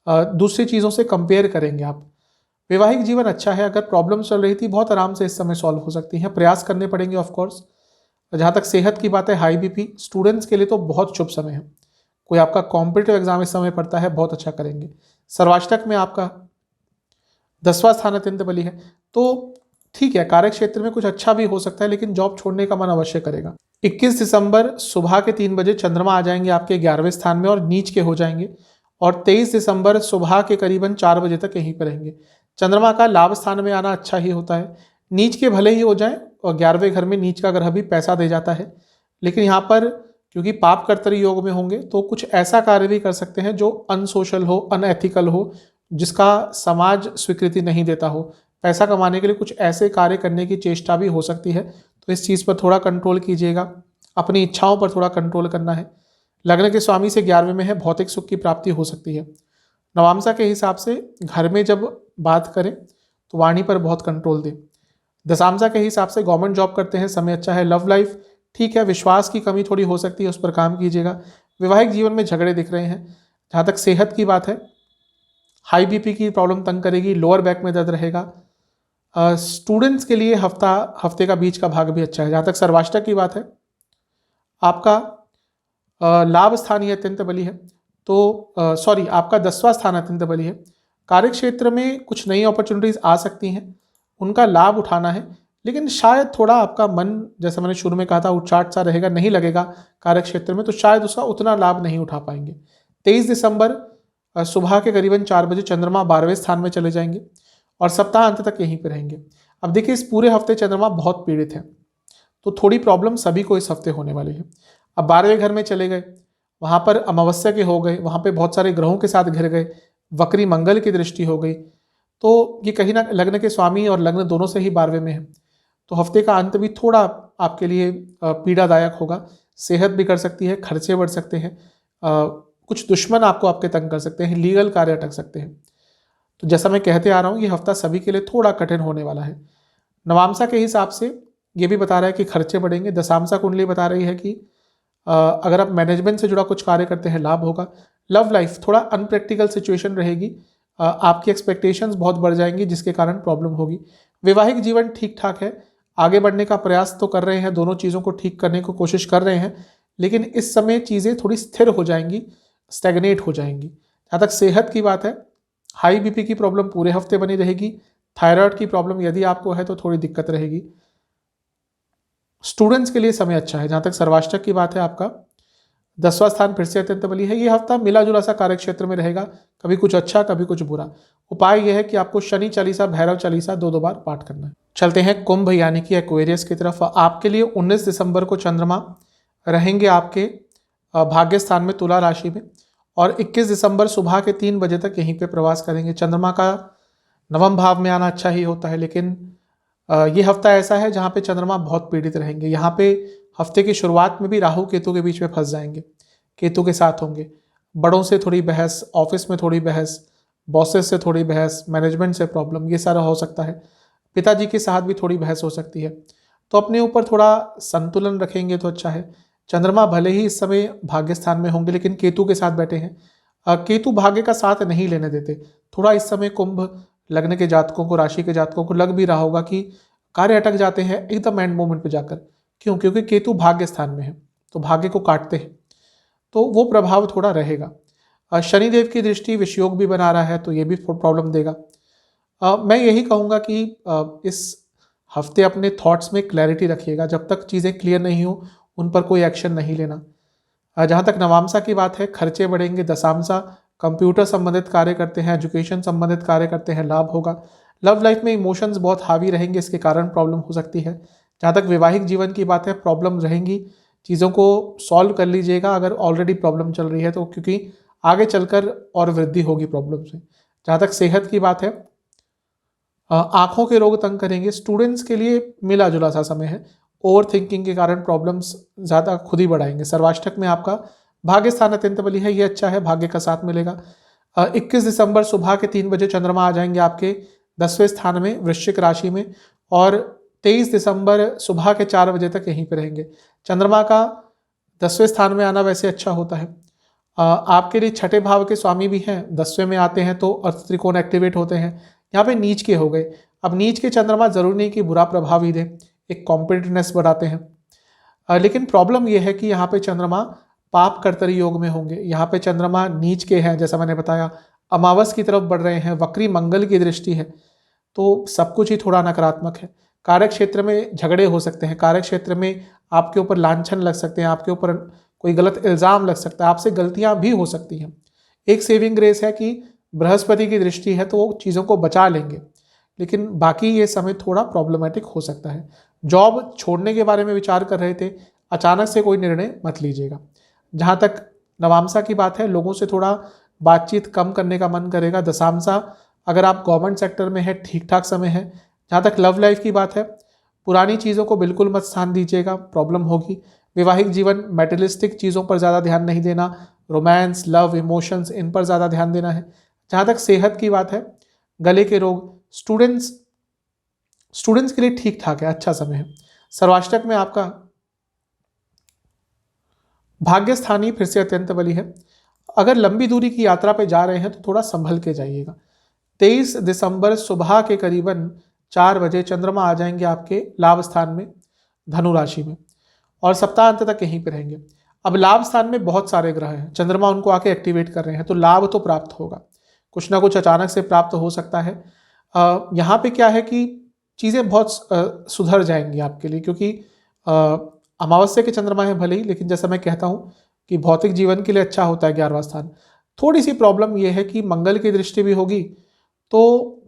दूसरी चीज़ों से कंपेयर करेंगे आप। वैवाहिक जीवन अच्छा है, अगर प्रॉब्लम चल रही थी बहुत आराम से इस समय सॉल्व हो सकती हैं, प्रयास करने पड़ेंगे ऑफकोर्स। जहाँ तक सेहत की बात है, हाई बीपी स्टूडेंट्स के लिए तो बहुत शुभ समय है। कोई आपका कॉम्पिटिटिव एग्जाम इस समय पड़ता है, बहुत अच्छा करेंगे। सर्वाष्टक में आपका 10वां स्थान अत्यंत बली है, तो ठीक है, कार्य क्षेत्र में कुछ अच्छा भी हो सकता है, लेकिन जॉब छोड़ने का मन अवश्य करेगा। 21 दिसंबर सुबह के 3 बजे चंद्रमा आ जाएंगे आपके 11वें स्थान में और नीच के हो जाएंगे, और 23 दिसंबर सुबह के करीबन 4 बजे तक यहीं पर रहेंगे। चंद्रमा का लाभ स्थान में आना अच्छा ही होता है, नीच के भले ही हो जाए, और 11वें घर में नीच का ग्रह भी पैसा दे जाता है, लेकिन यहाँ पर क्योंकि पाप कर्तरी योग में होंगे, तो कुछ ऐसा कार्य भी कर सकते हैं जो अनसोशल हो, अनएथिकल हो, जिसका समाज स्वीकृति नहीं देता हो। पैसा कमाने के लिए कुछ ऐसे कार्य करने की चेष्टा भी हो सकती है, तो इस चीज़ पर थोड़ा कंट्रोल कीजिएगा, अपनी इच्छाओं पर थोड़ा कंट्रोल करना है। लग्न के स्वामी से 11वें में है, भौतिक सुख की प्राप्ति हो सकती है। नवांशा के हिसाब से घर में जब बात करें तो वाणी पर बहुत कंट्रोल दें। दशांशा के हिसाब से गवर्नमेंट जॉब करते हैं, समय अच्छा है। लव लाइफ ठीक है, विश्वास की कमी थोड़ी हो सकती है, उस पर काम कीजिएगा। वैवाहिक जीवन में झगड़े दिख रहे हैं। जहाँ तक सेहत की बात है, हाई बीपी की प्रॉब्लम तंग करेगी, लोअर बैक में दर्द रहेगा। स्टूडेंट्स के लिए हफ्ते का बीच का भाग भी अच्छा है। जहाँ तक सर्वाष्टक की बात है, आपका लाभ स्थान ही अत्यंत बली है, तो आपका 10वां स्थान अत्यंत बली है। कार्य क्षेत्र में कुछ नई अपॉर्चुनिटीज आ सकती हैं, उनका लाभ उठाना है, लेकिन शायद थोड़ा आपका मन, जैसे मैंने शुरू में कहा था, उच्चाट सा रहेगा, नहीं लगेगा कार्य क्षेत्र में, तो शायद उसका उतना लाभ नहीं उठा पाएंगे। 23 दिसंबर सुबह के करीबन 4 बजे चंद्रमा 12वें स्थान में चले जाएंगे और सप्ताह अंत तक यहीं पर रहेंगे। अब देखिए, इस पूरे हफ्ते चंद्रमा बहुत पीड़ित है, तो थोड़ी प्रॉब्लम सभी को इस हफ्ते होने वाली है। अब 12वें घर में चले गए, वहाँ पर अमावस्या के हो गए, वहाँ पे बहुत सारे ग्रहों के साथ घिर गए, वक्री मंगल की दृष्टि हो गई, तो ये कहीं ना लग्न के स्वामी और लग्न दोनों से ही 12वें में है, तो हफ्ते का अंत भी थोड़ा आपके लिए पीड़ादायक होगा। सेहत भी कर सकती है, खर्चे बढ़ सकते हैं, कुछ दुश्मन आपको आपके तंग कर सकते हैं, लीगल कार्य अटक सकते हैं। तो जैसा मैं कहते आ रहा हूँ, ये हफ्ता सभी के लिए थोड़ा कठिन होने वाला है। नवांशा के हिसाब से ये भी बता रहा है कि खर्चे बढ़ेंगे। दशांशा कुंडली बता रही है कि अगर आप मैनेजमेंट से जुड़ा कुछ कार्य करते हैं, लाभ होगा। लव लाइफ थोड़ा अनप्रैक्टिकल सिचुएशन रहेगी, आपकी एक्सपेक्टेशंस बहुत बढ़ जाएंगी, जिसके कारण प्रॉब्लम होगी। वैवाहिक जीवन ठीक ठाक है, आगे बढ़ने का प्रयास तो कर रहे हैं, दोनों चीज़ों को ठीक करने को कोशिश कर रहे हैं, लेकिन इस समय चीज़ें थोड़ी स्थिर हो जाएंगी, स्टैग्नेट हो जाएंगी। जहाँ तक सेहत की बात है, हाई बीपी की प्रॉब्लम पूरे हफ्ते बनी रहेगी। थायराइड की प्रॉब्लम यदि आपको है तो थोड़ी दिक्कत रहेगी। स्टूडेंट्स के लिए समय अच्छा है। जहाँ तक सर्वाष्टक की बात है, आपका 10वां स्थान फिर से अत्यंत बली है। ये हफ्ता मिला जुला सा कार्य क्षेत्र में रहेगा, कभी कुछ अच्छा कभी कुछ बुरा। उपाय यह है कि आपको शनि चालीसा, भैरव चालीसा 2-2 बार पाठ करना है। चलते हैं कुंभ यानी कि एक्वेरियस की तरफ। आपके लिए 19 दिसंबर को चंद्रमा रहेंगे आपके भाग्य स्थान में तुला राशि में, और 21 दिसंबर सुबह के 3 बजे तक यहीं पे प्रवास करेंगे। चंद्रमा का नवम भाव में आना अच्छा ही होता है, लेकिन ये हफ्ता ऐसा है जहाँ पे चंद्रमा बहुत पीड़ित रहेंगे। यहाँ पे हफ्ते की शुरुआत में भी राहु केतु के बीच में फंस जाएंगे, केतु के साथ होंगे। बड़ों से थोड़ी बहस, ऑफिस में थोड़ी बहस, बॉसेस से थोड़ी बहस, मैनेजमेंट से प्रॉब्लम, ये सारा हो सकता है। पिताजी के साथ भी थोड़ी बहस हो सकती है। तो अपने ऊपर थोड़ा संतुलन रखेंगे तो अच्छा है। चंद्रमा भले ही इस समय भाग्य स्थान में होंगे लेकिन केतु के साथ बैठे हैं। केतु भाग्य का साथ नहीं लेने देते। थोड़ा इस समय कुंभ लग्न के जातकों को, राशि के जातकों को लग भी रहा होगा कि कार्य अटक जाते हैं एकदम एंड मोमेंट पे जाकर। क्यों? क्योंकि केतु भाग्य स्थान में है तो भाग्य को काटते हैं, तो वो प्रभाव थोड़ा रहेगा। शनिदेव की दृष्टि विषयोग भी बना रहा है तो ये भी प्रॉब्लम देगा। मैं यही कहूँगा कि इस हफ्ते अपने थॉट्स में क्लैरिटी रखिएगा। जब तक चीज़ें क्लियर नहीं हो उन पर कोई एक्शन नहीं लेना। जहाँ तक नवामसा की बात है, खर्चे बढ़ेंगे। दशामसा कंप्यूटर संबंधित कार्य करते हैं, एजुकेशन संबंधित कार्य करते हैं, लाभ होगा। लव लाइफ में इमोशंस बहुत हावी रहेंगे, इसके कारण प्रॉब्लम हो सकती है। जहाँ तक वैवाहिक जीवन की बात है, प्रॉब्लम रहेंगी, चीज़ों को सॉल्व कर लीजिएगा अगर ऑलरेडी प्रॉब्लम चल रही है तो, क्योंकि आगे चलकर और वृद्धि होगी प्रॉब्लम से। जहाँ तक सेहत की बात है, आंखों के रोग तंग करेंगे। स्टूडेंट्स के लिए मिला जुला सा समय है। ओवर थिंकिंग के कारण प्रॉब्लम्स ज़्यादा खुद ही बढ़ाएंगे। सर्वाष्टक में आपका भाग्य स्थान अत्यंत बली है, ये अच्छा है, भाग्य का साथ मिलेगा। 21 दिसंबर सुबह के 3 बजे चंद्रमा आ जाएंगे आपके 10वें स्थान में वृश्चिक राशि में, और 23 दिसंबर सुबह के 4 बजे तक यहीं पर रहेंगे। चंद्रमा का 10वें स्थान में आना वैसे अच्छा होता है। आपके लिए छठे भाव के स्वामी भी हैं, 10वें में आते हैं तो अर्थ त्रिकोण एक्टिवेट होते हैं। यहाँ पे नीच के हो गए। अब नीच के चंद्रमा जरूरी नहीं कि बुरा प्रभाव ही दे, एक कॉम्पिटिटिवनेस बढ़ाते हैं। लेकिन प्रॉब्लम यह है कि यहाँ पे चंद्रमा पाप कर्तरी योग में होंगे। यहाँ पे चंद्रमा नीच के हैं, जैसा मैंने बताया, अमावस की तरफ बढ़ रहे हैं, वक्री मंगल की दृष्टि है, तो सब कुछ ही थोड़ा नकारात्मक है। कार्य क्षेत्र में झगड़े हो सकते हैं, कार्य क्षेत्र में आपके ऊपर लांछन लग सकते हैं, आपके ऊपर कोई गलत इल्ज़ाम लग सकता है, आपसे गलतियां भी हो सकती हैं। एक सेविंग ग्रेस है कि बृहस्पति की दृष्टि है तो वो चीज़ों को बचा लेंगे, लेकिन बाकी ये समय थोड़ा प्रॉब्लमेटिक हो सकता है। जॉब छोड़ने के बारे में विचार कर रहे थे, अचानक से कोई निर्णय मत लीजिएगा। जहाँ तक नवामसा की बात है, लोगों से थोड़ा बातचीत कम करने का मन करेगा। दशामसा अगर आप गवर्नमेंट सेक्टर में है, ठीक ठाक समय है। जहाँ तक लव लाइफ की बात है, पुरानी चीज़ों को बिल्कुल मत स्थान दीजिएगा, प्रॉब्लम होगी। वैवाहिक जीवन, मेटेरियलिस्टिक चीज़ों पर ज़्यादा ध्यान नहीं देना, रोमांस, लव, इमोशंस, इन पर ज़्यादा ध्यान देना है। जहाँ तक सेहत की बात है, गले के रोग, स्टूडेंट्स के लिए ठीक ठाक है, अच्छा समय है। सर्वाष्टक में आपका भाग्य स्थानीय फिर से अत्यंत बली है। अगर लंबी दूरी की यात्रा पे जा रहे हैं तो थोड़ा संभल के जाइएगा। 23 दिसंबर सुबह के करीबन 4 बजे चंद्रमा आ जाएंगे आपके लाभ स्थान में, धनु राशि में, और सप्ताह अंत तक यहीं पे रहेंगे। अब लाभ स्थान में बहुत सारे ग्रह हैं, चंद्रमा उनको आके एक्टिवेट कर रहे हैं, तो लाभ तो प्राप्त होगा, कुछ ना कुछ अचानक से प्राप्त हो सकता है। यहाँ पे क्या है कि चीज़ें बहुत सुधर जाएंगी आपके लिए, क्योंकि अमावस्या के चंद्रमा है भले ही, लेकिन जैसा मैं कहता हूँ कि भौतिक जीवन के लिए अच्छा होता है 11वां स्थान। थोड़ी सी प्रॉब्लम ये है कि मंगल की दृष्टि भी होगी, तो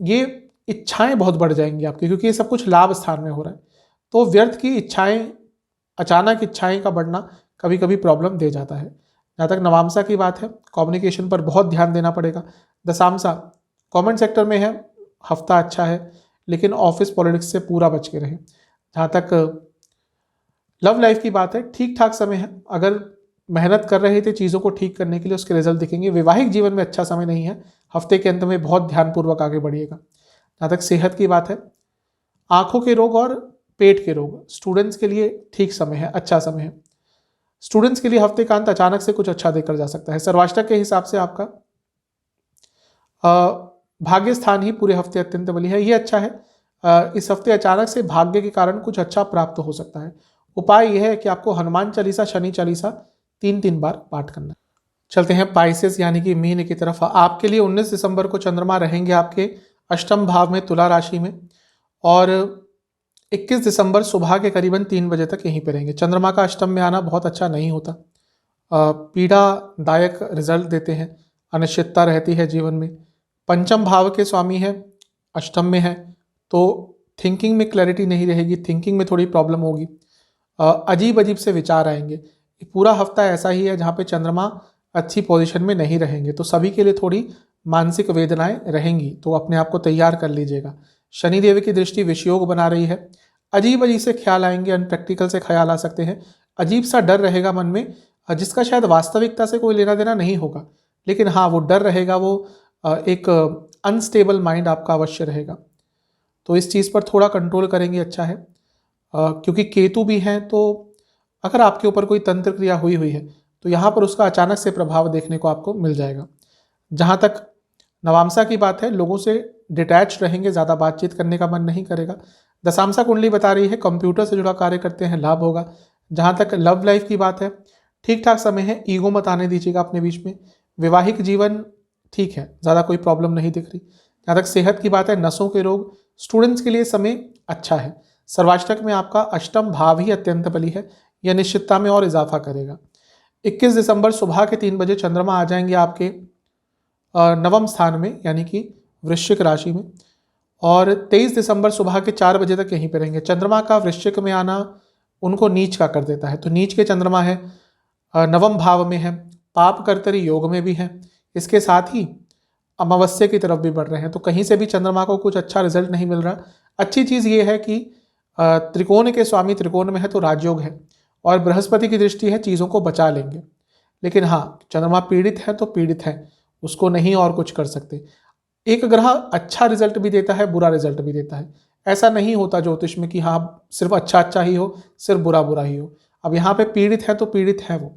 ये इच्छाएं बहुत बढ़ जाएंगी आपकी, क्योंकि ये सब कुछ लाभ स्थान में हो रहा है। तो व्यर्थ की इच्छाएं, अचानक इच्छाएं का बढ़ना कभी कभी प्रॉब्लम दे जाता है। जहाँ तक नवामसा की बात है, कम्युनिकेशन पर बहुत ध्यान देना पड़ेगा। दशामसा गवर्नमेंट सेक्टर में है, हफ्ता अच्छा है, लेकिन ऑफिस पॉलिटिक्स से पूरा बच के रहें। जहाँ तक लव लाइफ की बात है, ठीक ठाक समय है। अगर मेहनत कर रहे थे चीज़ों को ठीक करने के लिए, उसके रिजल्ट दिखेंगे। वैवाहिक जीवन में अच्छा समय नहीं है, हफ्ते के अंत में बहुत ध्यानपूर्वक आगे बढ़िएगा। जहाँ तक सेहत की बात है, आंखों के रोग और पेट के रोग स्टूडेंट्स के लिए ठीक समय है, अच्छा समय है। स्टूडेंट्स के लिए हफ्ते का अंत अचानक से कुछ अच्छा देकर जा सकता है। सर्वाष्टक के हिसाब से आपका भाग्य स्थान ही पूरे हफ्ते अत्यंत बली है, ये अच्छा है। इस हफ्ते अचानक से भाग्य के कारण कुछ अच्छा प्राप्त हो सकता है। उपाय यह है कि आपको हनुमान चालीसा, शनि चालीसा 3-3 बार पाठ करना है। चलते हैं पाइसेस यानी कि मीन की तरफ। आपके लिए 19 दिसंबर को चंद्रमा रहेंगे आपके अष्टम भाव में, तुला राशि में, और 21 दिसंबर सुबह के करीबन 3 बजे तक यहीं पे रहेंगे। चंद्रमा का अष्टम में आना बहुत अच्छा नहीं होता, पीड़ादायक रिजल्ट देते हैं, अनिश्चितता रहती है जीवन में। पंचम भाव के स्वामी है, अष्टम में है, तो थिंकिंग में क्लैरिटी नहीं रहेगी, थिंकिंग में थोड़ी प्रॉब्लम होगी, अजीब अजीब से विचार आएंगे। पूरा हफ्ता ऐसा ही है जहाँ पे चंद्रमा अच्छी पोजीशन में नहीं रहेंगे, तो सभी के लिए थोड़ी मानसिक वेदनाएं रहेंगी, तो अपने आप को तैयार कर लीजिएगा। शनिदेव की दृष्टि विषयोग बना रही है, अजीब अजीब से ख्याल आएंगे, अनप्रैक्टिकल से ख्याल आ सकते हैं, अजीब सा डर रहेगा मन में, जिसका शायद वास्तविकता से कोई लेना देना नहीं होगा, लेकिन हाँ वो डर रहेगा, वो एक अनस्टेबल माइंड आपका अवश्य रहेगा। तो इस चीज़ पर थोड़ा कंट्रोल करेंगे, अच्छा है। क्योंकि केतु भी हैं, तो अगर आपके ऊपर कोई तंत्र क्रिया हुई हुई है तो यहाँ पर उसका अचानक से प्रभाव देखने को आपको मिल जाएगा। जहाँ तक नवांशा की बात है, लोगों से डिटैच रहेंगे, ज़्यादा बातचीत करने का मन नहीं करेगा। दशांशा कुंडली बता रही है कंप्यूटर से जुड़ा कार्य करते हैं, लाभ होगा। जहाँ तक लव लाइफ की बात है, ठीक ठाक समय है, ईगो मत आने दीजिएगा अपने बीच में। वैवाहिक जीवन ठीक है, ज़्यादा कोई प्रॉब्लम नहीं दिख रही। जहाँ तक सेहत की बात है, नसों के रोग, स्टूडेंट्स के लिए समय अच्छा है। सर्वाष्टक में आपका अष्टम भाव ही अत्यंत बली है, यह निश्चितता में और इजाफा करेगा। 21 दिसंबर सुबह के 3 बजे चंद्रमा आ जाएंगे आपके नवम स्थान में, यानी कि वृश्चिक राशि में, और 23 दिसंबर सुबह के 4 बजे तक यहीं पर रहेंगे। चंद्रमा का वृश्चिक में आना उनको नीच का कर देता है, तो नीच के चंद्रमा है, नवम भाव में है, पाप कर्तरी योग में भी है, इसके साथ ही अमावस्या की तरफ भी बढ़ रहे हैं। तो कहीं से भी चंद्रमा को कुछ अच्छा रिजल्ट नहीं मिल रहा। अच्छी चीज़ ये है कि त्रिकोण के स्वामी त्रिकोण में है तो राजयोग है, और बृहस्पति की दृष्टि है, चीज़ों को बचा लेंगे। लेकिन हाँ, चंद्रमा पीड़ित है तो पीड़ित है, उसको नहीं और कुछ कर सकते। एक ग्रह अच्छा रिजल्ट भी देता है, बुरा रिजल्ट भी देता है। ऐसा नहीं होता ज्योतिष में कि हाँ सिर्फ अच्छा अच्छा ही हो, सिर्फ बुरा बुरा ही हो। अब यहाँ पे पीड़ित है तो पीड़ित है वो।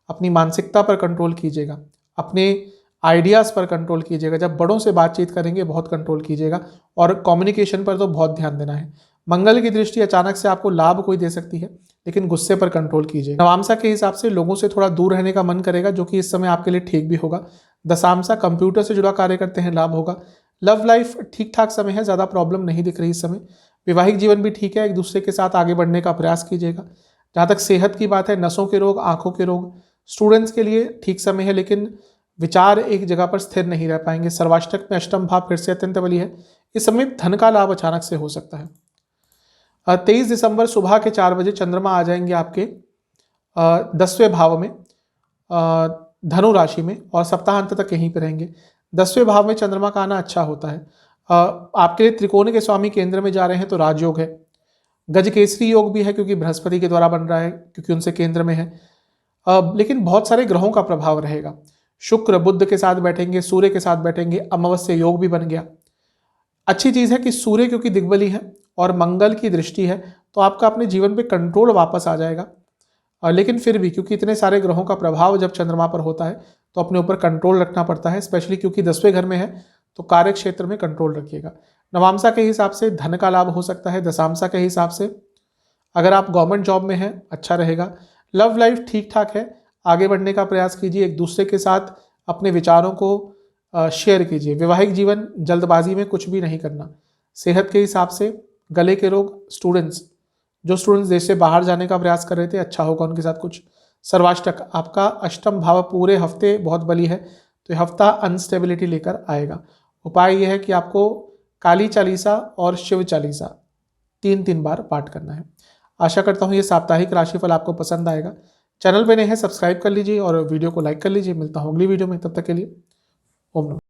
अपनी मानसिकता पर कंट्रोल कीजिएगा, अपने आइडियाज़ पर कंट्रोल कीजिएगा। जब बड़ों से बातचीत करेंगे बहुत कंट्रोल कीजिएगा, और कम्युनिकेशन पर तो बहुत ध्यान देना है। मंगल की दृष्टि अचानक से आपको लाभ कोई दे सकती है, लेकिन गुस्से पर कंट्रोल कीजिए। नवांशा के हिसाब से लोगों से थोड़ा दूर रहने का मन करेगा, जो कि इस समय आपके लिए ठीक भी होगा। दशांशा कंप्यूटर से जुड़ा कार्य करते हैं, लाभ होगा। लव लाइफ ठीक ठाक समय है, ज़्यादा प्रॉब्लम नहीं दिख रही इस समय। वैवाहिक जीवन भी ठीक है, एक दूसरे के साथ आगे बढ़ने का प्रयास कीजिएगा। जहाँ तक सेहत की बात है, नसों के रोग, आंखों के रोग, स्टूडेंट्स के लिए ठीक समय है, लेकिन विचार एक जगह पर स्थिर नहीं रह पाएंगे। सर्वाष्टक में अष्टम भाव फिर से अत्यंत बली है, इस समय धन का लाभ अचानक से हो सकता है। 23 दिसंबर सुबह के 4 बजे चंद्रमा आ जाएंगे आपके 10वें भाव में, धनु राशि में, और सप्ताहांत तक यहीं पर रहेंगे। 10वें भाव में चंद्रमा का आना अच्छा होता है। आपके लिए त्रिकोण के स्वामी केंद्र में जा रहे हैं तो राजयोग है। गजकेसरी योग भी है, क्योंकि बृहस्पति के द्वारा बन रहा है, क्योंकि उनसे केंद्र में है। लेकिन बहुत सारे ग्रहों का प्रभाव रहेगा। शुक्र बुध के साथ बैठेंगे, सूर्य के साथ बैठेंगे, अमावस्या योग भी बन गया। अच्छी चीज़ है कि सूर्य क्योंकि दिग्बली है और मंगल की दृष्टि है, तो आपका अपने जीवन पे कंट्रोल वापस आ जाएगा। लेकिन फिर भी क्योंकि इतने सारे ग्रहों का प्रभाव जब चंद्रमा पर होता है तो अपने ऊपर कंट्रोल रखना पड़ता है, स्पेशली क्योंकि 10वें घर में है, तो कार्य क्षेत्र में कंट्रोल रखिएगा। नवांशा के हिसाब से धन का लाभ हो सकता है। दशांशा के हिसाब से अगर आप गवर्नमेंट जॉब में हैं अच्छा रहेगा। लव लाइफ ठीक ठाक है, आगे बढ़ने का प्रयास कीजिए, एक दूसरे के साथ अपने विचारों को शेयर कीजिए। वैवाहिक जीवन जल्दबाजी में कुछ भी नहीं करना। सेहत के हिसाब से गले के रोग, जो स्टूडेंट्स देश से बाहर जाने का प्रयास कर रहे थे, अच्छा होगा उनके साथ कुछ। सर्वाष्टक आपका अष्टम भाव पूरे हफ्ते बहुत बली है, तो यह हफ्ता अनस्टेबिलिटी लेकर आएगा। उपाय यह है कि आपको काली चालीसा और शिव चालीसा 3-3 बार पाठ करना है। आशा करता हूँ ये साप्ताहिक राशिफल आपको पसंद आएगा। चैनल पे नए हैं सब्सक्राइब कर लीजिए और वीडियो को लाइक कर लीजिए। मिलता हूँ अगली वीडियो में, तब तक के लिए ओम नमः।